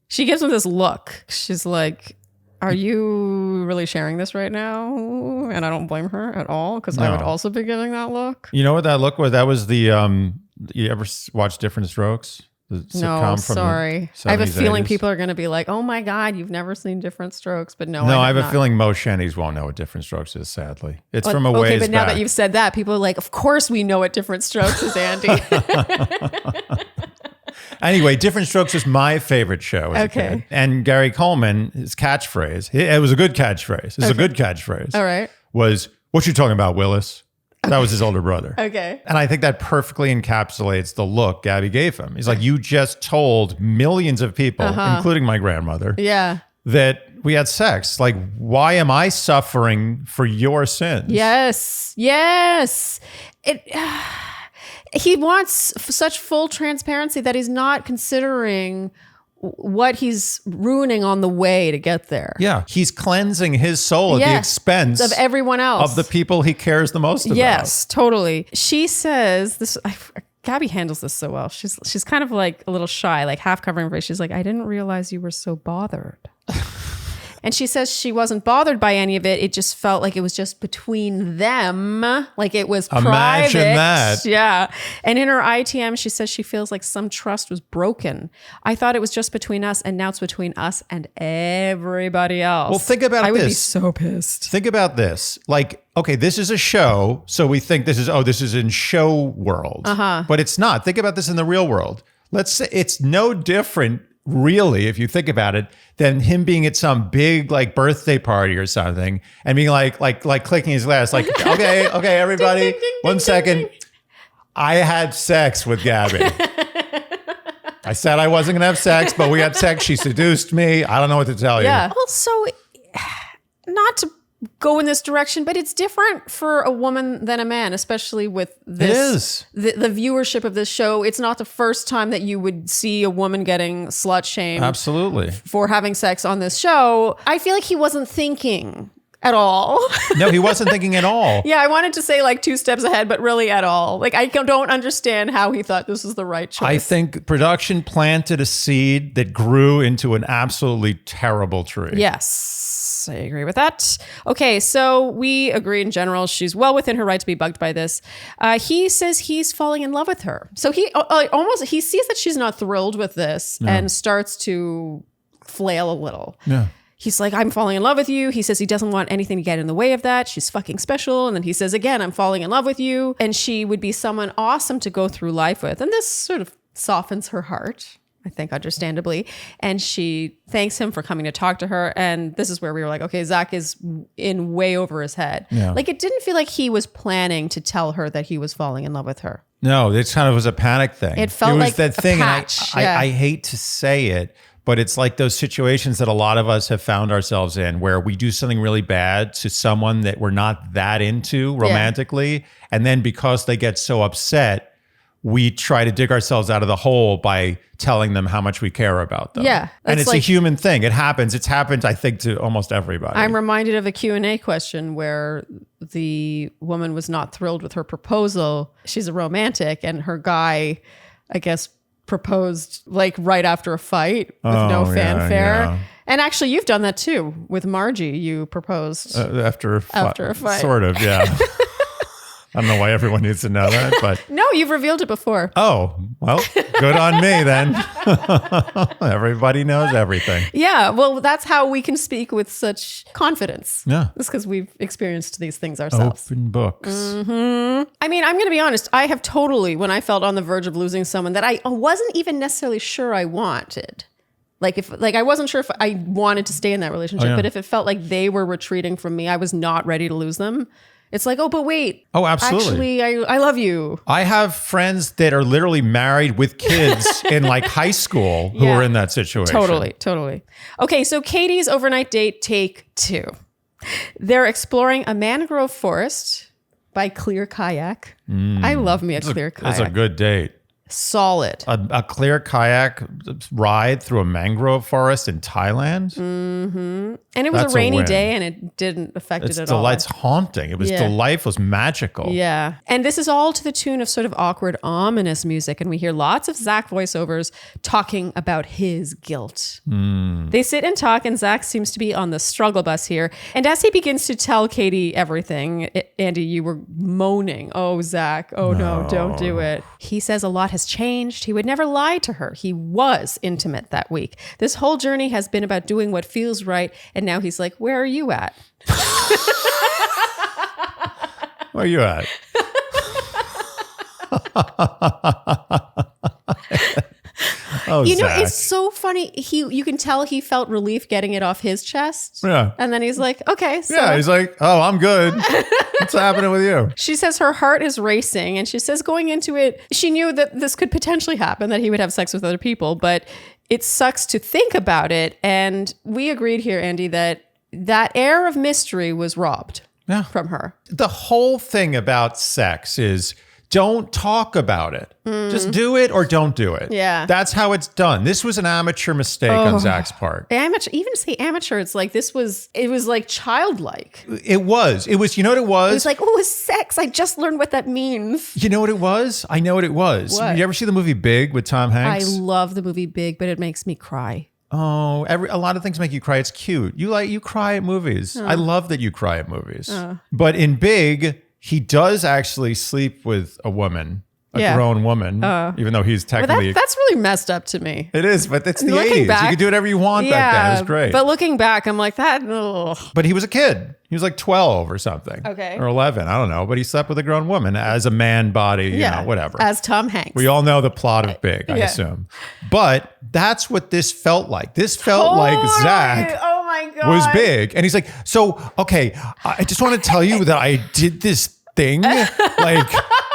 she gives him this look. She's like, are you really sharing this right now? And I don't blame her at all because I would also be giving that look. You know what that look was? That was the, you ever watch Different Strokes? The sitcom from sorry. I have a feeling people are going to be like, oh my God, you've never seen Different Strokes. But no, I have a feeling most Shandies won't know what Different Strokes is, sadly. It's from a ways back. Okay, but now that you've said that, people are like, of course we know what Different Strokes is, Andy. Anyway, Different Strokes was my favorite show as a kid. And Gary Coleman, his catchphrase, it was a good catchphrase. It's a good catchphrase. All right. Was, what you talking about, Willis? That was his older brother. Okay. And I think that perfectly encapsulates the look Gabi gave him. He's like, you just told millions of people, including my grandmother, that we had sex. Like, why am I suffering for your sins? Yes. He wants such full transparency that he's not considering what he's ruining on the way to get there. Yeah. He's cleansing his soul at the expense of everyone else. Of the people he cares the most about. Yes, totally. She says this, Gabi handles this so well. She's kind of like a little shy, like half covering her face. She's like, I didn't realize you were so bothered. And she says she wasn't bothered by any of it. It just felt like it was just between them. Like it was private. Imagine that. Yeah. And in her ITM, she says she feels like some trust was broken. I thought it was just between us, and now it's between us and everybody else. Well, think about I would this. be so pissed. Think about this. Like, okay, this is a show, so we think this is in show world. But it's not. Think about this in the real world. Let's say it's no different, really, if you think about it, than him being at some big like birthday party or something and being like clicking his glass, like, okay, everybody, Ding, ding, ding, one ding, second. ding, ding. I had sex with Gabi. I said I wasn't gonna have sex, but we had sex. She seduced me. I don't know what to tell you. Yeah. Also, not to go in this direction, but it's different for a woman than a man, especially with this. It is. The viewership of this show. It's not the first time that you would see a woman getting slut shamed Absolutely. for having sex on this show. I feel like he wasn't thinking at all. No, he wasn't thinking at all. Yeah, I wanted to say like 2 steps ahead, but really at all. Like I don't understand how he thought this was the right choice. I think production planted a seed that grew into an absolutely terrible tree. Yes, I agree with that. Okay, so we agree in general. She's well within her right to be bugged by this. He says he's falling in love with her. So he sees that she's not thrilled with this and starts to flail a little. Yeah. He's like, I'm falling in love with you. He says he doesn't want anything to get in the way of that. She's fucking special. And then he says again, I'm falling in love with you. And she would be someone awesome to go through life with. And this sort of softens her heart, I think, understandably. And she thanks him for coming to talk to her. And this is where we were like, okay, Zach is in way over his head. Yeah. Like it didn't feel like he was planning to tell her that he was falling in love with her. No, it kind of was a panic thing. It felt like that a thing, patch. and Yeah. I hate to say it, but it's like those situations that a lot of us have found ourselves in where we do something really bad to someone that we're not that into romantically. And then because they get so upset, we try to dig ourselves out of the hole by telling them how much we care about them. Yeah. And That's it's a like- human thing. It happens. It's happened, I think, to almost everybody. I'm reminded of a Q&A question where the woman was not thrilled with her proposal. She's a romantic, and her guy, I guess, proposed like right after a fight with no fanfare. yeah. And actually, you've done that too with Margie. You proposed After a fight. Sort of, yeah. I don't know why everyone needs to know that, but... No, you've revealed it before. Oh, well, good on me then. Everybody knows everything. Yeah, well, that's how we can speak with such confidence. Yeah. It's because we've experienced these things ourselves. Open books. I mean, I'm going to be honest. I have totally, when I felt on the verge of losing someone that I wasn't even necessarily sure I wanted. I wasn't sure if I wanted to stay in that relationship, but if it felt like they were retreating from me, I was not ready to lose them. It's like, oh, but wait. Oh, absolutely. Actually, I love you. I have friends that are literally married with kids in like high school who are in that situation. Totally. Okay, so Kaity's overnight date take 2. They're exploring a mangrove forest by clear kayak. I love me a clear kayak. It's a good date. Solid. A clear kayak ride through a mangrove forest in Thailand. And it was That's a a rainy win. day and it didn't affect it at all. It's haunting. It was delightful. It was magical. Yeah. And this is all to the tune of sort of awkward, ominous music. And we hear lots of Zach voiceovers talking about his guilt. They sit and talk, and Zach seems to be on the struggle bus here. And as he begins to tell Kaity everything, Andy, you were moaning, oh, Zach, oh no, don't do it. He says a lot has changed. He would never lie to her. He was intimate that week. This whole journey has been about doing what feels right. And now he's like, where are you at? Where are you at? Oh, you know, Zach. it's so funny. You can tell he felt relief getting it off his chest. Yeah. And then he's like, okay. So Yeah, he's like, oh, I'm good. What's happening with you? she says her heart is racing, and she says going into it, she knew that this could potentially happen, that he would have sex with other people, but it sucks to think about it. And we agreed here, Andy, that air of mystery was robbed from her. The whole thing about sex is don't talk about it. Just do it or don't do it. Yeah. That's how it's done. This was an amateur mistake on Zach's part. Amateur, even to say amateur, it's like it was like childlike. It was, you know what it was? It was like, oh, it's sex. I just learned what that means. You know what it was? I know what it was. What? You ever see the movie Big with Tom I Hanks? love the movie Big, but it makes me cry. Oh, a lot of things make you cry. It's cute. You cry at movies. I love that you cry at movies. But in Big, he does actually sleep with a woman. A grown woman, even though he's technically... that's really messed up to me. It is, but it's the 80s. You could do whatever you want back then. It was great. But looking back, I'm like, that... Ugh. But he was a kid. He was like 12 or something. Okay. Or 11. I don't know. But he slept with a grown woman as a man body, you know, whatever. As Tom Hanks. We all know the plot of Big, I assume. But that's what this felt like. This felt like Zach... Oh my God. Was Big. And he's like, so, okay, I just want to tell you that I did this thing. Like...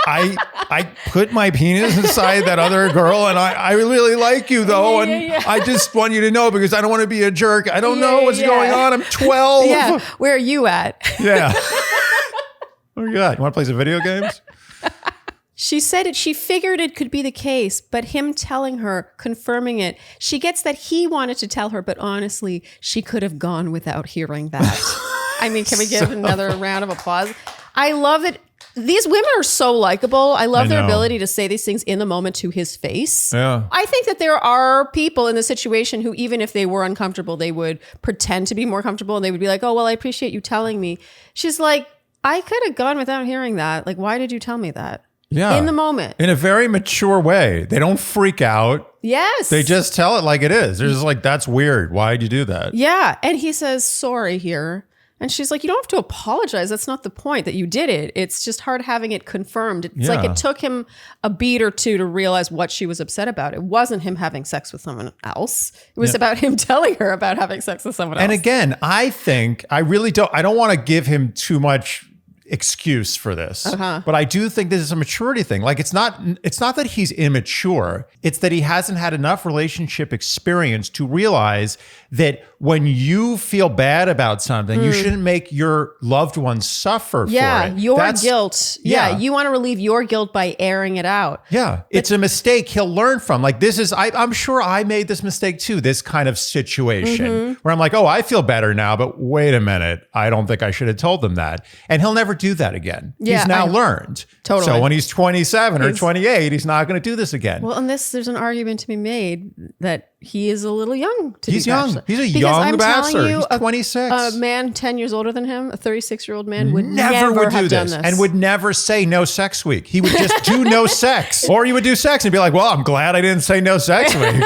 I put my penis inside that other girl, and I really like you though, and I just want you to know because I don't want to be a jerk. I don't know what's going on. I'm 12. Yeah, where are you at? Yeah. Oh my God, you want to play some video games? She said she figured it could be the case, but him telling her, confirming it, she gets that he wanted to tell her, but honestly, she could have gone without hearing that. I mean, can we give another round of applause? I love it. These women are so likable. I love their ability to say these things in the moment to his face. Yeah. I think that there are people in the situation who, even if they were uncomfortable, they would pretend to be more comfortable and they would be like, oh, well, I appreciate you telling me. She's like, I could have gone without hearing that. Like, why did you tell me that? Yeah. In the moment. In a very mature way. They don't freak out. Yes. They just tell it like it is. They're just like, that's weird. Why'd you do that? Yeah. And he says, sorry here. And she's like, you don't have to apologize. That's not the point that you did it. It's just hard having it confirmed. It's like it took him a beat or two to realize what she was upset about. It wasn't him having sex with someone else. It was about him telling her about having sex with someone else. And again, I don't want to give him too much excuse for this, but I do think this is a maturity thing. Like it's not that he's immature. It's that he hasn't had enough relationship experience to realize that when you feel bad about something, you shouldn't make your loved ones suffer for it. Your guilt. Yeah, you want to relieve your guilt by airing it out. Yeah, it's a mistake he'll learn from. Like this is, I'm sure I made this mistake too, this kind of situation where I'm like, oh, I feel better now, but wait a minute, I don't think I should have told them that. And he'll never do that again. Yeah, he's now learned. Totally. So when he's 27 or 28, he's not going to do this again. Well, and there's an argument to be made that he is a little young to He's be young. Bachelor. He's a Because young Bachelor. He's 26. A man 10 years older than him, a 36-year-old man, would never would do have done this this. and would never say no sex week. He would just do no sex. Or he would do sex and be like, well, I'm glad I didn't say no sex week.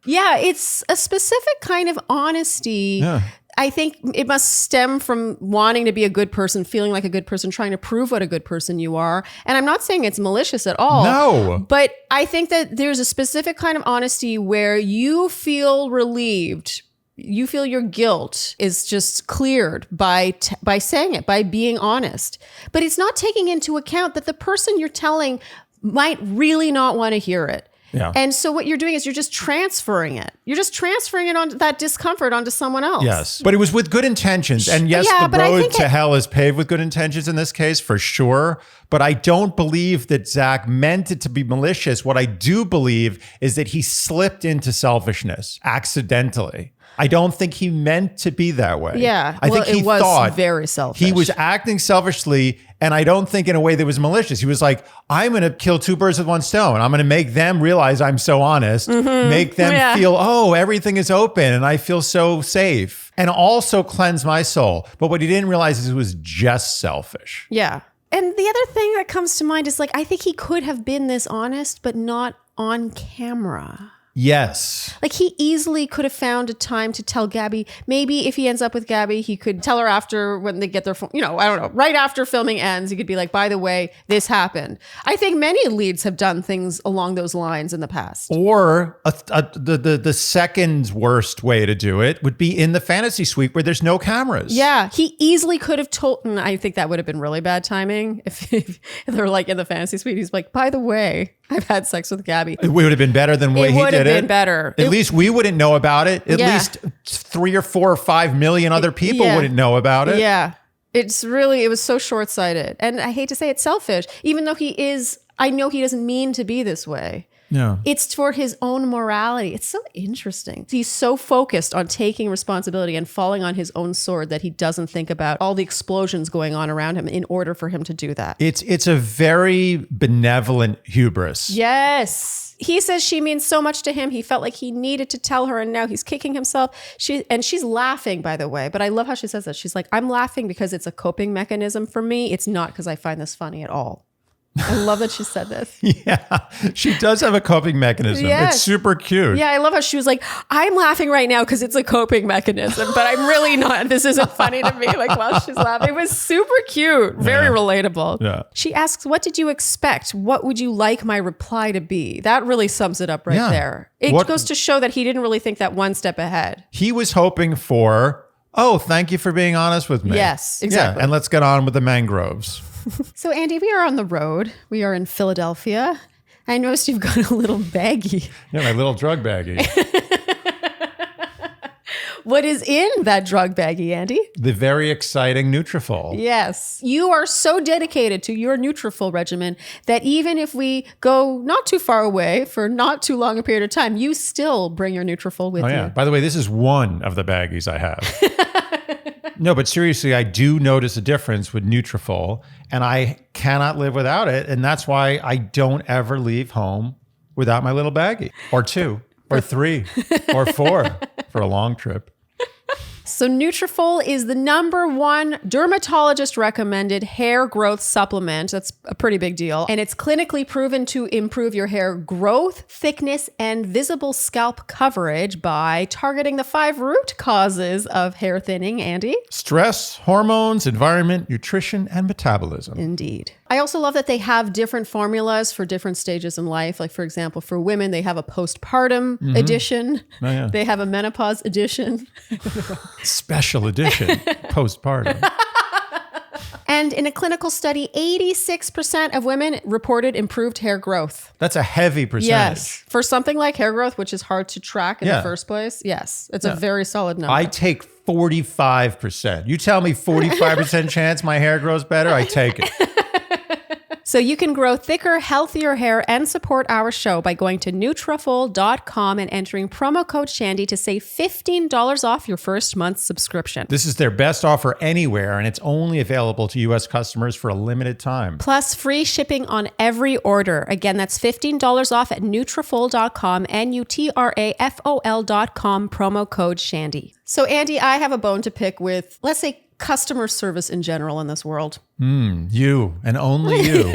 Yeah, it's a specific kind of honesty. Yeah. I think it must stem from wanting to be a good person, feeling like a good person, trying to prove what a good person you are. And I'm not saying it's malicious at all. No. But I think that there's a specific kind of honesty where you feel relieved. You feel your guilt is just cleared by saying it, by being honest. But it's not taking into account that the person you're telling might really not want to hear it. Yeah. And so what you're doing is you're just transferring it. You're just transferring it on that discomfort onto someone else. Yes. But it was with good intentions. And yes, the road to hell is paved with good intentions in this case, for sure. But I don't believe that Zach meant it to be malicious. What I do believe is that he slipped into selfishness accidentally. I don't think he meant to be that way. Yeah. I think he thought very selfish. He was acting selfishly, and I don't think in a way that was malicious. He was like, I'm going to kill two birds with one stone. I'm going to make them realize I'm so honest, make them feel, oh, everything is open and I feel so safe, and also cleanse my soul. But what he didn't realize is it was just selfish. Yeah. And the other thing that comes to mind is like, I think he could have been this honest, but not on camera. Yes. Like he easily could have found a time to tell Gabi. Maybe if he ends up with Gabi, he could tell her after when they get their, I don't know, right after filming ends, he could be like, by the way, this happened. I think many leads have done things along those lines in the past. Or the second worst way to do it would be in the fantasy suite where there's no cameras. Yeah. He easily could have told, and I think that would have been really bad timing if they're like in the fantasy suite. He's like, by the way, I've had sex with Gabi. It would have been better than the way he did it. It would have been better. At least we wouldn't know about it. At least 3 or 4 or 5 million other people wouldn't know about it. Yeah. It was so short-sighted. And I hate to say it's selfish, even though I know he doesn't mean to be this way. Yeah. It's for his own morality. It's so interesting. He's so focused on taking responsibility and falling on his own sword that he doesn't think about all the explosions going on around him in order for him to do that. It's a very benevolent hubris. Yes. He says she means so much to him. He felt like he needed to tell her, and now he's kicking himself. She's laughing, by the way. But I love how she says that. She's like, I'm laughing because it's a coping mechanism for me. It's not because I find this funny at all. I love that she said this. Yeah, she does have a coping mechanism. Yes. It's super cute. Yeah, I love how she was like, I'm laughing right now because it's a coping mechanism, but I'm really not. This isn't funny to me. Like while she's laughing, it was super cute, very relatable. Yeah. She asks, what did you expect? What would you like my reply to be? That really sums it up right there. It goes to show that he didn't really think that one step ahead. He was hoping for, oh, thank you for being honest with me. Yes, exactly. Yeah, and let's get on with the mangroves. So, Andy, we are on the road. We are in Philadelphia. I noticed you've got a little baggie. Yeah, my little drug baggie. What is in that drug baggie, Andy? The very exciting Nutrafol. Yes. You are so dedicated to your Nutrafol regimen that even if we go not too far away for not too long a period of time, you still bring your Nutrafol with you. By the way, this is one of the baggies I have. No, but seriously, I do notice a difference with Nutrafol, and I cannot live without it. And that's why I don't ever leave home without my little baggie, or 2, or 3, or 4 for a long trip. So Nutrafol is the #1 dermatologist recommended hair growth supplement. That's a pretty big deal. And it's clinically proven to improve your hair growth, thickness, and visible scalp coverage by targeting the 5 root causes of hair thinning, Andy. Stress, hormones, environment, nutrition, and metabolism. Indeed. I also love that they have different formulas for different stages in life. Like, for example, for women, they have a postpartum edition. Oh, yeah. They have a menopause edition. Special edition, postpartum. And in a clinical study, 86% of women reported improved hair growth. That's a heavy percentage. Yes. For something like hair growth, which is hard to track in the first place. Yes. It's a very solid number. I take 45%. You tell me 45% chance my hair grows better, I take it. So you can grow thicker, healthier hair and support our show by going to Nutrafol.com and entering promo code Shandy to save $15 off your first month's subscription. This is their best offer anywhere, and it's only available to U.S. customers for a limited time. Plus free shipping on every order. Again, that's $15 off at Nutrafol.com, Nutrafol.com, promo code Shandy. So Andy, I have a bone to pick with, let's say, customer service in general in this world. You and only you.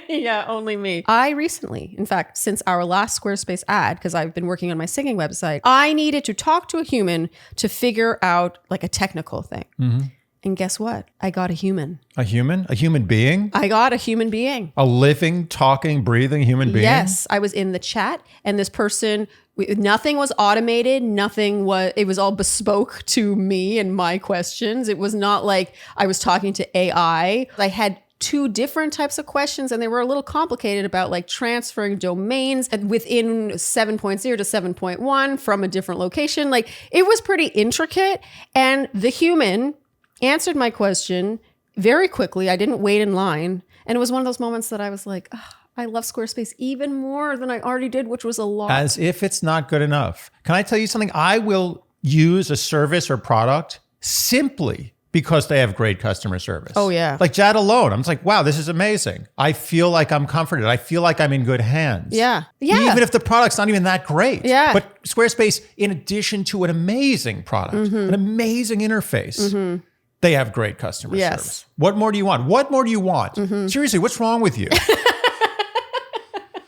Yeah, only me. I recently, in fact, since our last Squarespace ad, because I've been working on my singing website, I needed to talk to a human to figure out like a technical thing. And guess what? I got a human. A human? A human being? I got a human being. A living, talking, breathing human being? Yes. I was in the chat and this person, nothing was automated. It was all bespoke to me and my questions. It was not like I was talking to AI. I had 2 different types of questions and they were a little complicated about like transferring domains within 7.0 to 7.1 from a different location. Like it was pretty intricate, and the human answered my question very quickly. I didn't wait in line. And it was one of those moments that I was like, oh, I love Squarespace even more than I already did, which was a lot. As if it's not good enough. Can I tell you something? I will use a service or product simply because they have great customer service. Oh, yeah. Like that alone. I'm just like, wow, this is amazing. I feel like I'm comforted. I feel like I'm in good hands. Yeah. Yeah. Even if the product's not even that great. Yeah. But Squarespace, in addition to an amazing product, an amazing interface, they have great customer service. What more do you want? What more do you want? Seriously, what's wrong with you?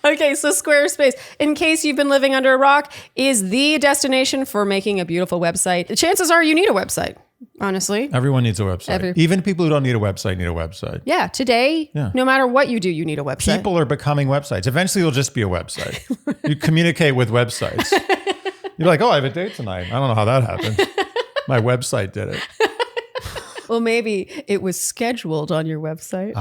Okay, so Squarespace, in case you've been living under a rock, is the destination for making a beautiful website. The chances are you need a website, honestly. Everyone needs a website. Even people who don't need a website need a website. Yeah, today, no matter what you do, you need a website. People are becoming websites. Eventually, it'll just be a website. You communicate with websites. You're like, oh, I have a date tonight. I don't know how that happened. My website did it. Well, maybe it was scheduled on your website.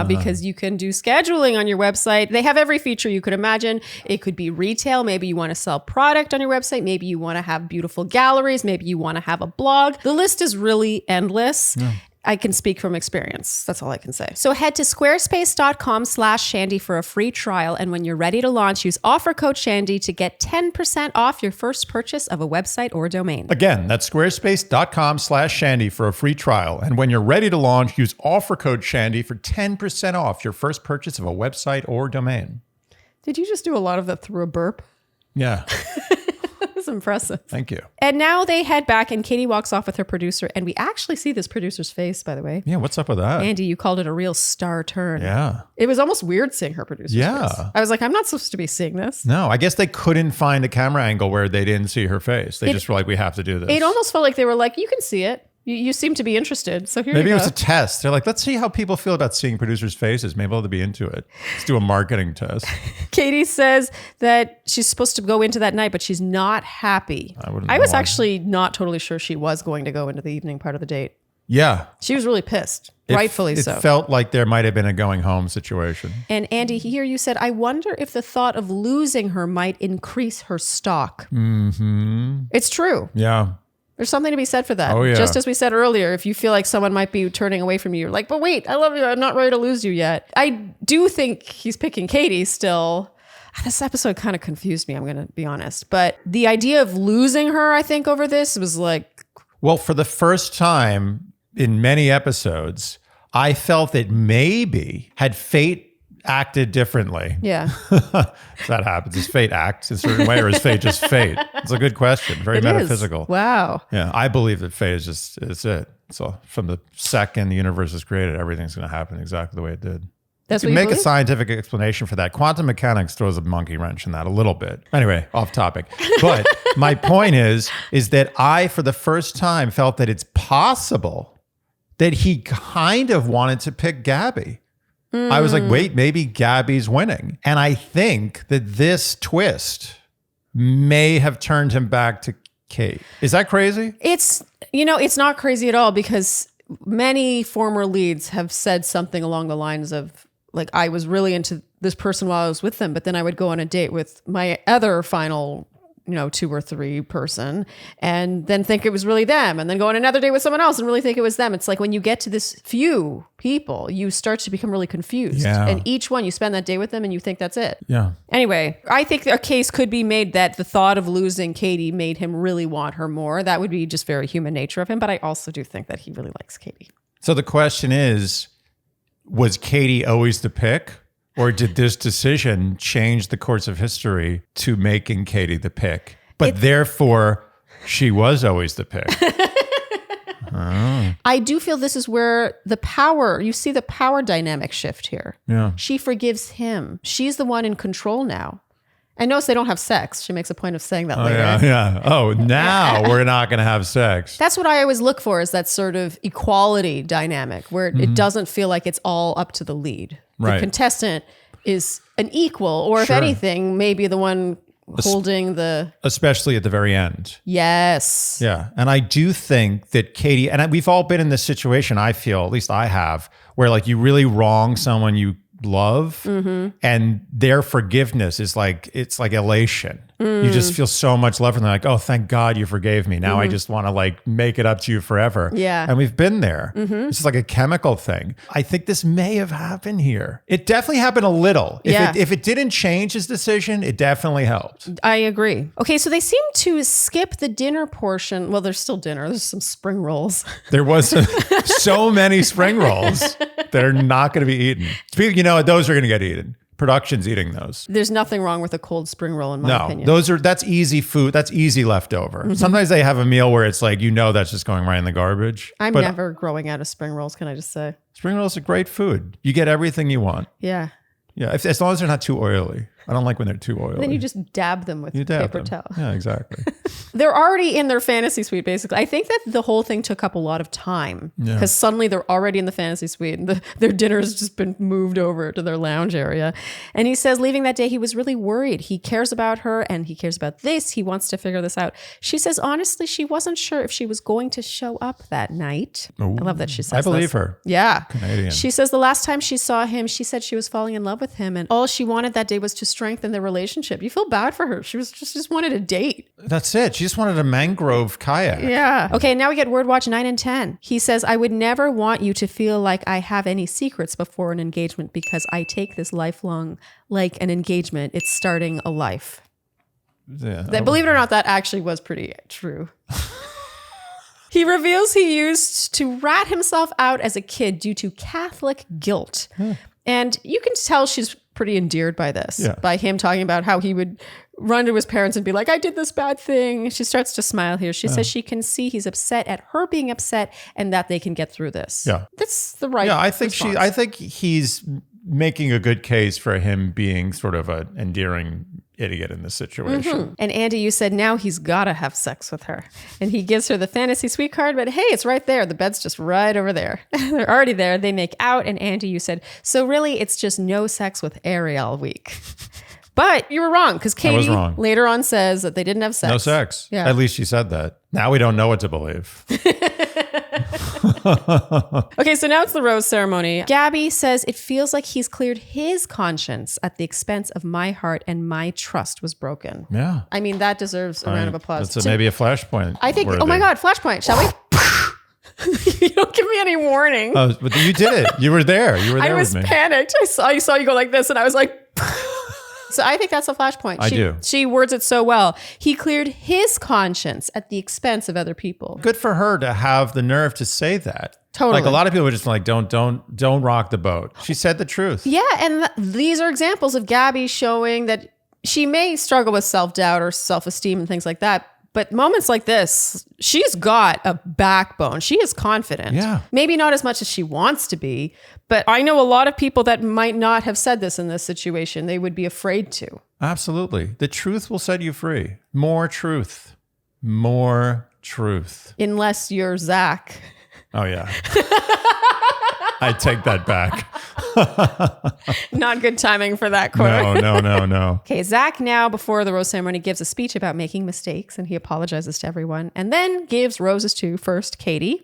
Because you can do scheduling on your website. They have every feature you could imagine. It could be retail. Maybe you want to sell product on your website. Maybe you want to have beautiful galleries. Maybe you want to have a blog. The list is really endless. I can speak from experience. That's all I can say. So head to squarespace.com/Shandy for a free trial. And when you're ready to launch, use offer code Shandy to get 10% off your first purchase of a website or domain. Again, that's squarespace.com/Shandy for a free trial. And when you're ready to launch, use offer code Shandy for 10% off your first purchase of a website or domain. Did you just do a lot of that through a burp? Yeah. That was impressive. Thank you. And now they head back and Kaity walks off with her producer. And we actually see this producer's face, by the way. Yeah, what's up with that? Andy, you called it a real star turn. Yeah. It was almost weird seeing her producer's face. I was like, I'm not supposed to be seeing this. No, I guess they couldn't find a camera angle where they didn't see her face. They just were like, we have to do this. It almost felt like they were like, you can see it. You seem to be interested. So here Maybe you go. it was a test. They're like, let's see how people feel about seeing producers' faces. Maybe they'll be into it. Let's do a marketing test. Kaity says that she's supposed to go into that night, but she's not happy. I was actually not totally sure she was going to go into the evening part of the date. Yeah. She was really pissed. Rightfully so. It felt like there might have been a going home situation. And Andy, here you said, I wonder if the thought of losing her might increase her stock. Mm-hmm. It's true. Yeah. There's something to be said for that. Oh, yeah. Just as we said earlier, if you feel like someone might be turning away from you, you're like, but wait, I love you. I'm not ready to lose you yet. I do think he's picking Kaity still. This episode kind of confused me, I'm going to be honest. But the idea of losing her, I think, over this was like... Well, for the first time in many episodes, I felt that maybe had fate acted differently. Yeah. If that happens. Does fate act in a certain way or is fate just fate? It's a good question. Very metaphysical. Wow. Yeah. I believe that fate is just, it's it. So from the second the universe is created, everything's going to happen exactly the way it did. That's you what can you make believe? a scientific explanation for that. Quantum mechanics throws a monkey wrench in that a little bit. Anyway, off topic. But my point is that I, for the first time, felt that it's possible that he kind of wanted to pick Gabi. I was like, wait, maybe Gabi's winning. And I think that this twist may have turned him back to Kate. Is that crazy? It's not crazy at all because many former leads have said something along the lines of, like, I was really into this person while I was with them, but then I would go on a date with my other final 2 or 3 person and then think it was really them and then go on another date with someone else and really think it was them. It's like when you get to this few people, you start to become really confused. Yeah. And each one, you spend that day with them and you think that's it. Yeah. Anyway, I think a case could be made that the thought of losing Kaity made him really want her more. That would be just very human nature of him. But I also do think that he really likes Kaity. So the question is, was Kaity always the pick? Or did this decision change the course of history to making Kaity the pick? But therefore, she was always the pick. I do feel this is where you see the power dynamic shift here. Yeah. She forgives him. She's the one in control now. And notice they don't have sex. She makes a point of saying that later. Yeah. Oh, now we're not going to have sex. That's what I always look for, is that sort of equality dynamic where it doesn't feel like it's all up to the lead. Right. The contestant is an equal, or if anything, maybe the one holding the... Especially at the very end. Yes. Yeah. And I do think that Kaity, and we've all been in this situation, I feel, at least I have, where like you really wrong someone you love and their forgiveness is like, it's like elation. You just feel so much love and they're like, oh, thank God you forgave me. Now I just want to like make it up to you forever. Yeah. And we've been there. It's just like a chemical thing. I think this may have happened here. It definitely happened a little. If it didn't change his decision, it definitely helped. I agree. Okay, so they seem to skip the dinner portion. Well, there's still dinner. There's some spring rolls. There was so many spring rolls that are not going to be eaten. Those are going to get eaten. Production's eating those. There's nothing wrong with a cold spring roll in my opinion. That's easy food. That's easy leftover. Sometimes they have a meal where it's like, that's just going right in the garbage. I'm never growing out of spring rolls, can I just say? Spring rolls are great food. You get everything you want. Yeah. Yeah, as long as they're not too oily. I don't like when they're too oily. Then you just dab them with paper towel. Yeah, exactly. They're already in their fantasy suite, basically. I think that the whole thing took up a lot of time because suddenly they're already in the fantasy suite and their dinner has just been moved over to their lounge area. And he says leaving that day, he was really worried. He cares about her and he cares about this. He wants to figure this out. She says, honestly, she wasn't sure if she was going to show up that night. Ooh, I love that she says I believe this. her. Yeah. Canadian. She says the last time she saw him, she said she was falling in love with him. And all she wanted that day was to strengthen their relationship. You feel bad for her. She just wanted a date. That's it. She just wanted a mangrove kayak. Yeah. Okay, now we get Word Watch 9 and 10. He says, I would never want you to feel like I have any secrets before an engagement because I take this lifelong like an engagement. It's starting a life. Yeah. Believe it or not, that actually was pretty true. He reveals he used to rat himself out as a kid due to Catholic guilt. And you can tell she's pretty endeared by this, by him talking about how he would run to his parents and be like, I did this bad thing. She starts to smile here. She says she can see he's upset at her being upset and that they can get through this. Yeah. That's the right I think response. I think he's making a good case for him being sort of an endearing idiot in this situation. And Andy, you said now he's got to have sex with her. And he gives her the fantasy suite card, but hey, it's right there. The bed's just right over there. They're already there. They make out. And Andy, you said, so really it's just no sex with Ariel week. But you were wrong because Kaity later on says that they didn't have sex. No sex. Yeah. At least she said that. Now we don't know what to believe. Okay, so now it's the rose ceremony. Gabi says it feels like he's cleared his conscience at the expense of my heart and my trust was broken. Yeah. I mean, that deserves a round of applause. That's maybe a flashpoint. I think, oh my God, flashpoint, shall we? You don't give me any warning. Oh, but you did it. You were there. You were there I was with me. panicked. I saw you go like this and I was like... So I think that's a flashpoint. I do. She words it so well. He cleared his conscience at the expense of other people. Good for her to have the nerve to say that. Totally. Like a lot of people were just like, don't rock the boat. She said the truth. Yeah, and these are examples of Gabi showing that she may struggle with self-doubt or self-esteem and things like that. But moments like this, she's got a backbone. She is confident. Yeah. Maybe not as much as she wants to be, but I know a lot of people that might not have said this in this situation. They would be afraid to. Absolutely. The truth will set you free. More truth. More truth. Unless you're Zach. Oh, yeah. I take that back. Not good timing for that quote. No. Okay, Zach now, before the rose ceremony, gives a speech about making mistakes and he apologizes to everyone and then gives roses to first Kaity.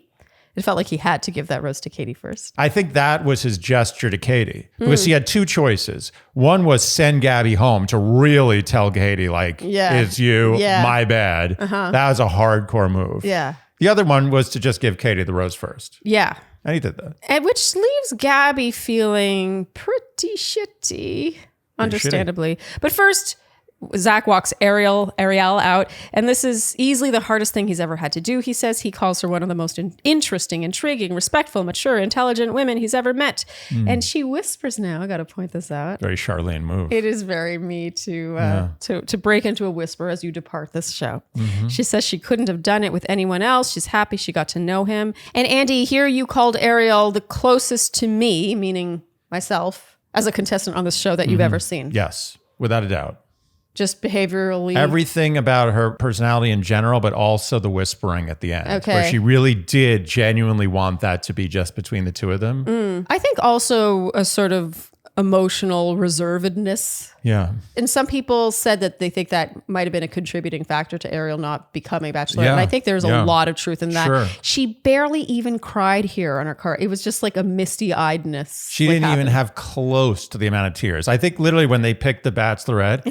It felt like he had to give that rose to Kaity first. I think that was his gesture to Kaity because he had two choices. One was send Gabi home to really tell Kaity, like, it's you, my bad. That was a hardcore move. Yeah. The other one was to just give Kaity the rose first. Yeah. And he did that. And which leaves Gabi feeling pretty shitty, understandably. But first, Zach walks Ariel out, and this is easily the hardest thing he's ever had to do. He says he calls her one of the most interesting, intriguing, respectful, mature, intelligent women he's ever met. And she whispers now, I got to point this out. Very Sharleen move. It is very me to break into a whisper as you depart this show. She says she couldn't have done it with anyone else. She's happy she got to know him. And Andy, here you called Ariel the closest to me, meaning myself, as a contestant on this show that you've ever seen. Yes, without a doubt. Just behaviorally. Everything about her personality in general, but also the whispering at the end. Okay. Where she really did genuinely want that to be just between the two of them. I think also a sort of emotional reservedness. Yeah. And some people said that they think that might have been a contributing factor to Ariel not becoming Bachelor. Yeah. And I think there's a lot of truth in that. Sure. She barely even cried here on her car. It was just like a misty-eyedness. She didn't even have close to the amount of tears. I think literally when they picked the Bachelorette,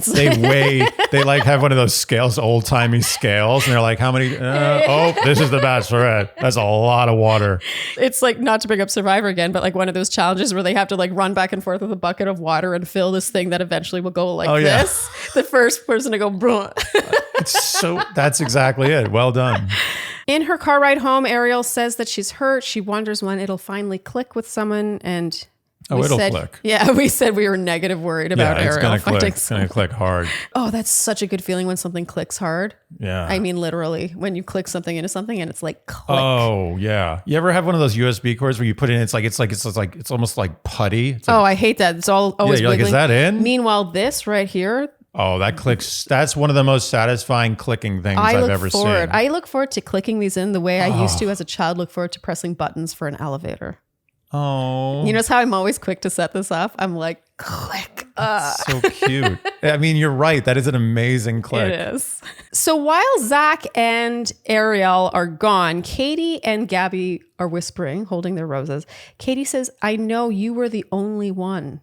they like have one of those scales, old timey scales. And they're like, how many? Oh, this is the Bachelorette. That's a lot of water. It's like, not to bring up Survivor again, but like one of those challenges where they have to like run back and forth with a bucket of water and fill this thing that eventually will go like this. The first person to go, bruh. That's exactly it. Well done. In her car ride home, Ariel says that she's hurt. She wonders when it'll finally click with someone. And it'll click. Yeah, we said we were negative worried about Ariel. It's going to click hard. Oh, that's such a good feeling when something clicks hard. Yeah. I mean, literally, when you click something into something and it's like click. Oh, yeah. You ever have one of those USB cords where you put it in, it's almost like putty? It's like, I hate that. It's always you're like, is that in? Meanwhile, this right here. Oh, that clicks. That's one of the most satisfying clicking things I've ever seen. I look forward to clicking these in the way I used to as a child look forward to pressing buttons for an elevator. Oh. You notice how I'm always quick to set this up? I'm like, click. So cute. I mean, you're right. That is an amazing click. It is. So while Zach and Ariel are gone, Kaity and Gabi are whispering, holding their roses. Kaity says, I know you were the only one.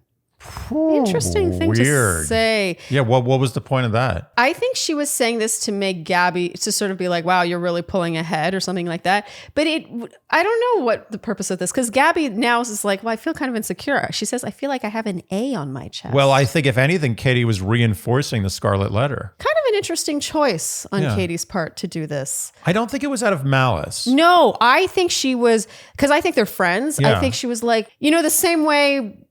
Interesting thing to say. Yeah, what was the point of that? I think she was saying this to make Gabi, to sort of be like, wow, you're really pulling ahead or something like that. But I don't know what the purpose of this, because Gabi now is like, well, I feel kind of insecure. She says, I feel like I have an A on my chest. Well, I think if anything, Kaity was reinforcing the Scarlet Letter. Kind of an interesting choice on Katie's part to do this. I don't think it was out of malice. No, I think she was, because I think they're friends. Yeah. I think she was like, the same way.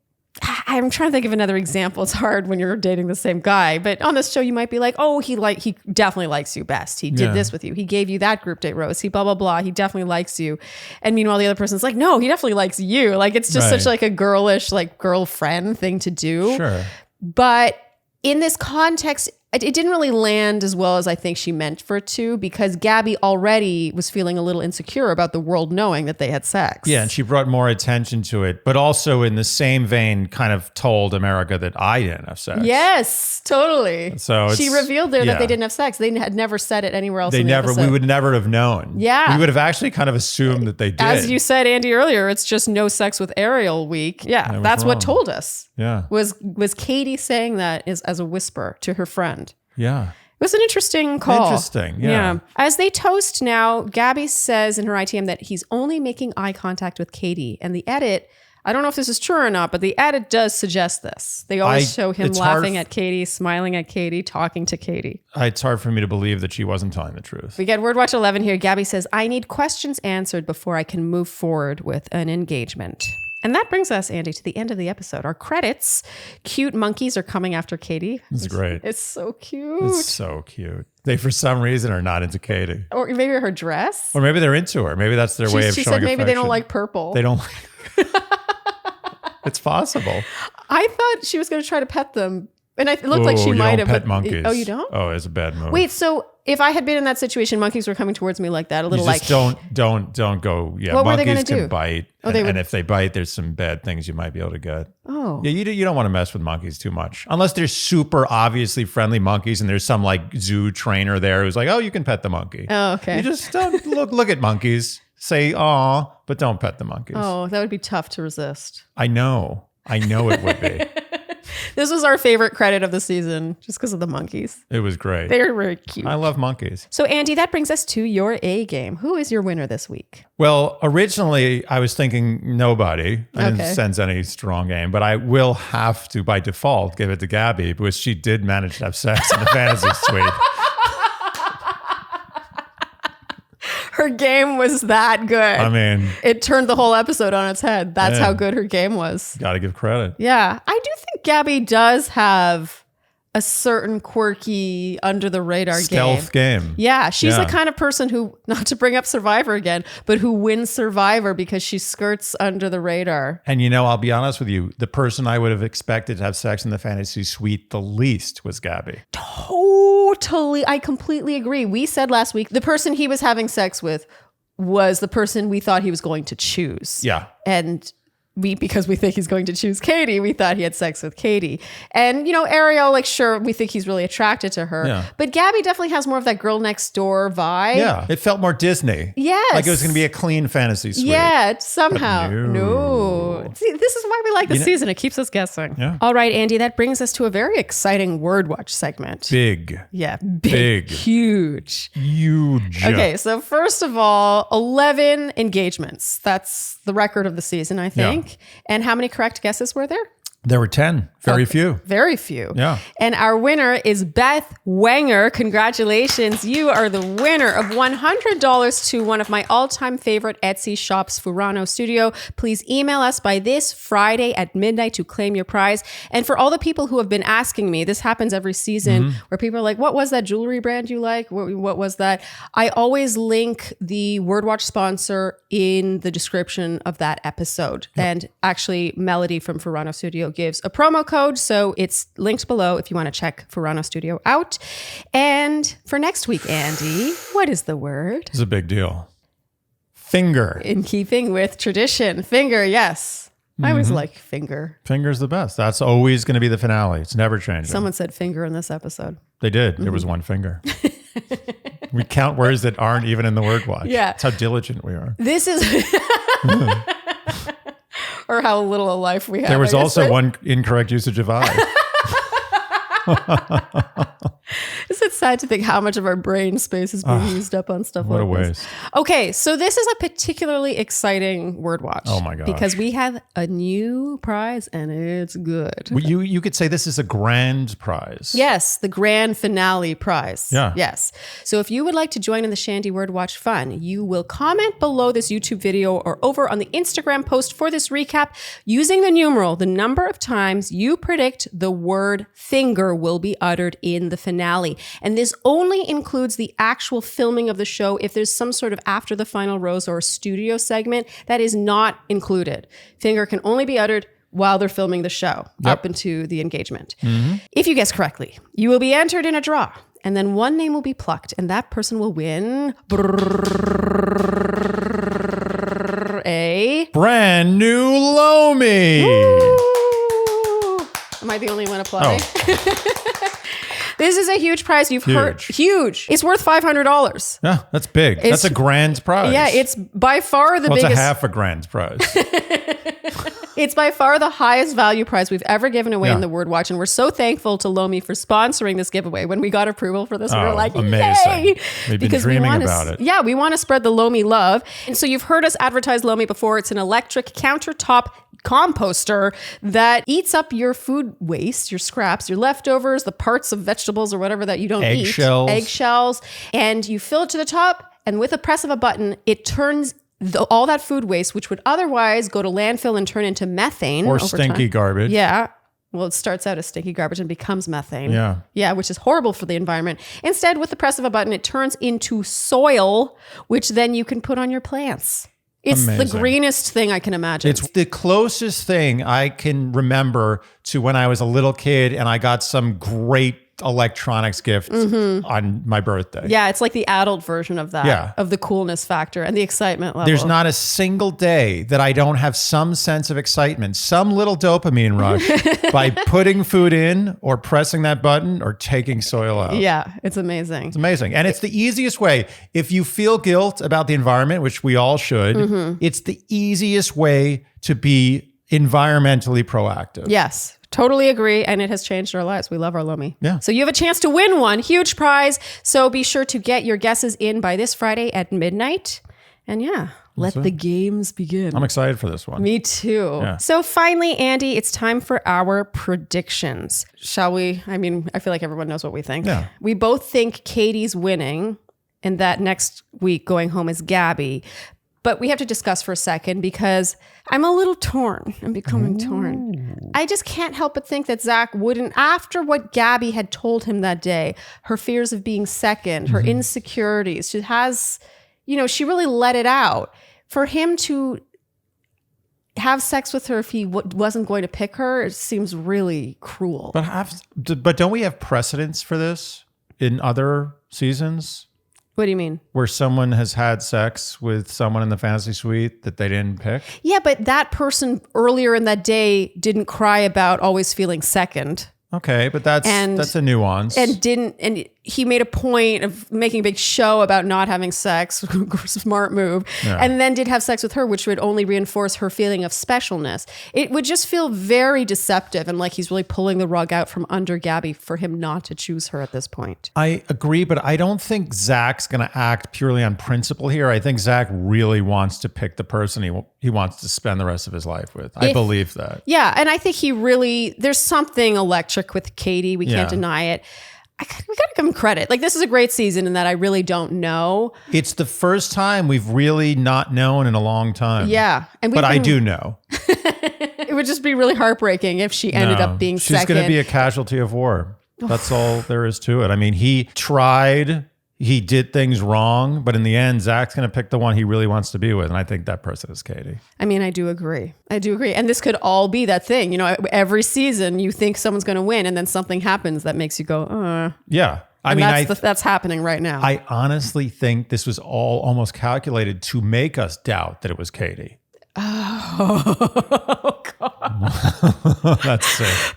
I'm trying to think of another example. It's hard when you're dating the same guy, but on this show you might be like, oh, he definitely likes you best. He did this with you. He gave you that group date rose. He blah, blah, blah. He definitely likes you. And meanwhile, the other person's like, no, he definitely likes you. Like, it's just such like a girlish, like girlfriend thing to do. Sure. But in this context, it didn't really land as well as I think she meant for it to, because Gabi already was feeling a little insecure about the world knowing that they had sex. Yeah, and she brought more attention to it, but also in the same vein kind of told America that I didn't have sex. Yes, totally. So she revealed there that they didn't have sex. They had never said it anywhere else in the episode. We would never have known. Yeah. We would have actually kind of assumed that they did. As you said, Andy, earlier, it's just no sex with Ariel week. Yeah, that's what told us. Yeah. Was Kaity saying that as a whisper to her friend. Yeah. It was an interesting call. Interesting, yeah. As they toast now, Gabi says in her ITM that he's only making eye contact with Kaity. And the edit, I don't know if this is true or not, but the edit does suggest this. They always show him laughing at Kaity, smiling at Kaity, talking to Kaity. It's hard for me to believe that she wasn't telling the truth. We get Word Watch 11 here. Gabi says, I need questions answered before I can move forward with an engagement. And that brings us, Andy, to the end of the episode. Our credits. Cute monkeys are coming after Kaity. It's great. It's so cute. It's so cute. They, for some reason, are not into Kaity. Or maybe her dress. Or maybe they're into her. Maybe that's their way of showing affection. She said maybe they don't like purple. They don't like... It's possible. I thought she was going to try to pet them. And it looked like she might have. Pet monkeys. Oh, you don't? Oh, it's a bad move. Wait, so if I had been in that situation, monkeys were coming towards me like that, a little just don't go. Yeah, what monkeys were they gonna can do? bite, and if they bite, there's some bad things you might be able to get. Oh, yeah, you don't want to mess with monkeys too much, unless they're super obviously friendly monkeys, and there's some like zoo trainer there who's like, oh, you can pet the monkey. Oh, okay. You just don't look at monkeys, say aw, but don't pet the monkeys. Oh, that would be tough to resist. I know it would be. This was our favorite credit of the season, just because of the monkeys. It was great. They're very cute. I love monkeys. So, Andy, that brings us to your A game. Who is your winner this week? Well, originally, I was thinking nobody. I didn't sense any strong game, but I will have to, by default, give it to Gabi, because she did manage to have sex in the fantasy suite. Her game was that good. I mean, it turned the whole episode on its head. That's how good her game was. Got to give credit. Yeah. I do think Gabi does have a certain quirky under the radar stealth game. Yeah. She's the kind of person who, not to bring up Survivor again, but who wins Survivor because she skirts under the radar. And I'll be honest with you, the person I would have expected to have sex in the fantasy suite the least was Gabi. Totally. I completely agree. We said last week, the person he was having sex with was the person we thought he was going to choose. Yeah. And because we think he's going to choose Kaity, we thought he had sex with Kaity. And, Ariel, sure, we think he's really attracted to her. Yeah. But Gabi definitely has more of that girl next door vibe. Yeah. It felt more Disney. Yes. Like it was going to be a clean fantasy suite. Yeah, somehow. No. See, this is why we like the season. It keeps us guessing. Yeah. All right, Andy, that brings us to a very exciting Word Watch segment. Big. Yeah. Big. Huge. Okay, so first of all, 11 engagements. That's the record of the season, I think. Yeah. And how many correct guesses were there? There were 10. Very few. Very few. Yeah. And our winner is Beth Wenger. Congratulations. You are the winner of $100 to one of my all-time favorite Etsy shops, Furano Studio. Please email us by this Friday at midnight to claim your prize. And for all the people who have been asking me, this happens every season where people are like, what was that jewelry brand you like? What was that? I always link the Word Watch sponsor in the description of that episode. Yep. And actually, Melody from Furano Studio gives a promo code, so it's linked below if you want to check Furano Studio out. And for next week, Andy, what is the word? It's a big deal. Finger. In keeping with tradition. Finger, yes. I always like finger. Finger's the best. That's always going to be the finale. It's never changing. Someone said finger in this episode. They did. There was one finger. We count words that aren't even in the Word Watch. Yeah. That's how diligent we are. This is... or how little a life we have. There was also one incorrect usage of I. Is it sad to think how much of our brain space is being used up on stuff What like a waste. this? Okay, so this is a particularly exciting word watch. Oh my gosh. Because we have a new prize and it's good. Well, you could say this is a grand prize. Yes, the grand finale prize. Yeah. Yes. So if you would like to join in the Shandy Word Watch fun, you will comment below this YouTube video or over on the Instagram post for this recap using the numeral, the number of times you predict the word finger will be uttered in the finale. And this only includes the actual filming of the show. If there's some sort of after the final rose or studio segment, that is not included. Finger can only be uttered while they're filming the show up into the engagement. If you guess correctly, you will be entered in a draw. And then one name will be plucked and that person will win a brand new Lomi. Am I the only one applauding? This is a huge prize. You've heard. Huge. It's worth $500. Yeah, that's big. That's a grand prize. Yeah, it's by far the biggest. It's a half a grand prize. It's by far the highest value prize we've ever given away in the Word Watch. And we're so thankful to Lomi for sponsoring this giveaway. When we got approval for this, we were like, amazing. Yay! We've been dreaming about it. Yeah, we want to spread the Lomi love. And so you've heard us advertise Lomi before. It's an electric countertop composter that eats up your food waste, your scraps, your leftovers, the parts of vegetables or whatever that you don't eat. Eggshells. And you fill it to the top. And with a press of a button, it turns all that food waste, which would otherwise go to landfill and turn into methane. Or stinky garbage. Yeah. Well, it starts out as stinky garbage and becomes methane. Yeah. Yeah, which is horrible for the environment. Instead, with the press of a button, it turns into soil, which then you can put on your plants. It's the greenest thing I can imagine. It's the closest thing I can remember to when I was a little kid and I got some great electronics gift on my birthday. Yeah, it's like the adult version of that. Yeah. Of the coolness factor and the excitement level. There's not a single day that I don't have some sense of excitement, some little dopamine rush by putting food in or pressing that button or taking soil out. Yeah, it's amazing. It's amazing. And it's the easiest way. If you feel guilt about the environment, which we all should, it's the easiest way to be environmentally proactive. Yes. Totally agree. And it has changed our lives. We love our Lomi. Yeah. So you have a chance to win one huge prize. So be sure to get your guesses in by this Friday at midnight. And let the games begin. I'm excited for this one. Me too. Yeah. So finally, Andy, it's time for our predictions. Shall we? I mean, I feel like everyone knows what we think. Yeah. We both think Kaity's winning and that next week going home is Gabi. But we have to discuss for a second because I'm a little torn. I'm becoming torn. I just can't help but think that Zach wouldn't, after what Gabi had told him that day, her fears of being second, her insecurities, she has, she really let it out. For him to have sex with her if he wasn't going to pick her, it seems really cruel. But don't we have precedents for this in other seasons? What do you mean? Where someone has had sex with someone in the fantasy suite that they didn't pick? Yeah, but that person earlier in that day didn't cry about always feeling second. Okay, but that's a nuance. And he made a point of making a big show about not having sex, smart move, and then did have sex with her, which would only reinforce her feeling of specialness. It would just feel very deceptive and like he's really pulling the rug out from under Gabi for him not to choose her at this point. I agree, but I don't think Zach's going to act purely on principle here. I think Zach really wants to pick the person he wants to spend the rest of his life with. I believe that. Yeah, and I think there's something electric with Kaity. We can't deny it. We gotta give him credit. Like, this is a great season in that I really don't know. It's the first time we've really not known in a long time. Yeah. But I do know. It would just be really heartbreaking if she ended up being second. She's going to be a casualty of war. That's all there is to it. I mean, he tried, he did things wrong, but in the end, Zach's going to pick the one he really wants to be with. And I think that person is Kaity. I mean, I do agree. And this could all be that thing. Every season you think someone's going to win and then something happens that makes you go, Yeah. That's happening right now. I honestly think this was all almost calculated to make us doubt that it was Kaity. Oh, God. That's sick.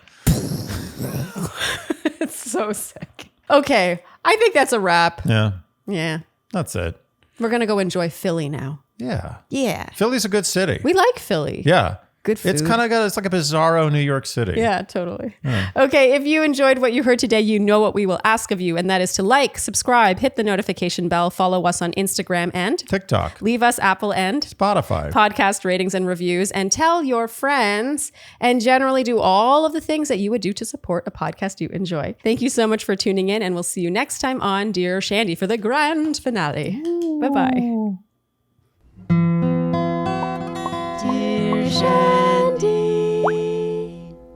It's so sick. Okay. I think that's a wrap. Yeah. Yeah. That's it. We're going to go enjoy Philly now. Yeah. Yeah. Philly's a good city. We like Philly. Yeah. Good food. It's kind of it's like a bizarro New York City. Yeah, totally. Okay, if you enjoyed what you heard today, you know what we will ask of you, and that is to like, subscribe, hit the notification bell, follow us on Instagram and TikTok. Leave us Apple and Spotify. podcast ratings and reviews, and tell your friends, and generally do all of the things that you would do to support a podcast you enjoy. Thank you so much for tuning in, and we'll see you next time on Dear Shandy for the grand finale. Bye-bye. Dear Shandy.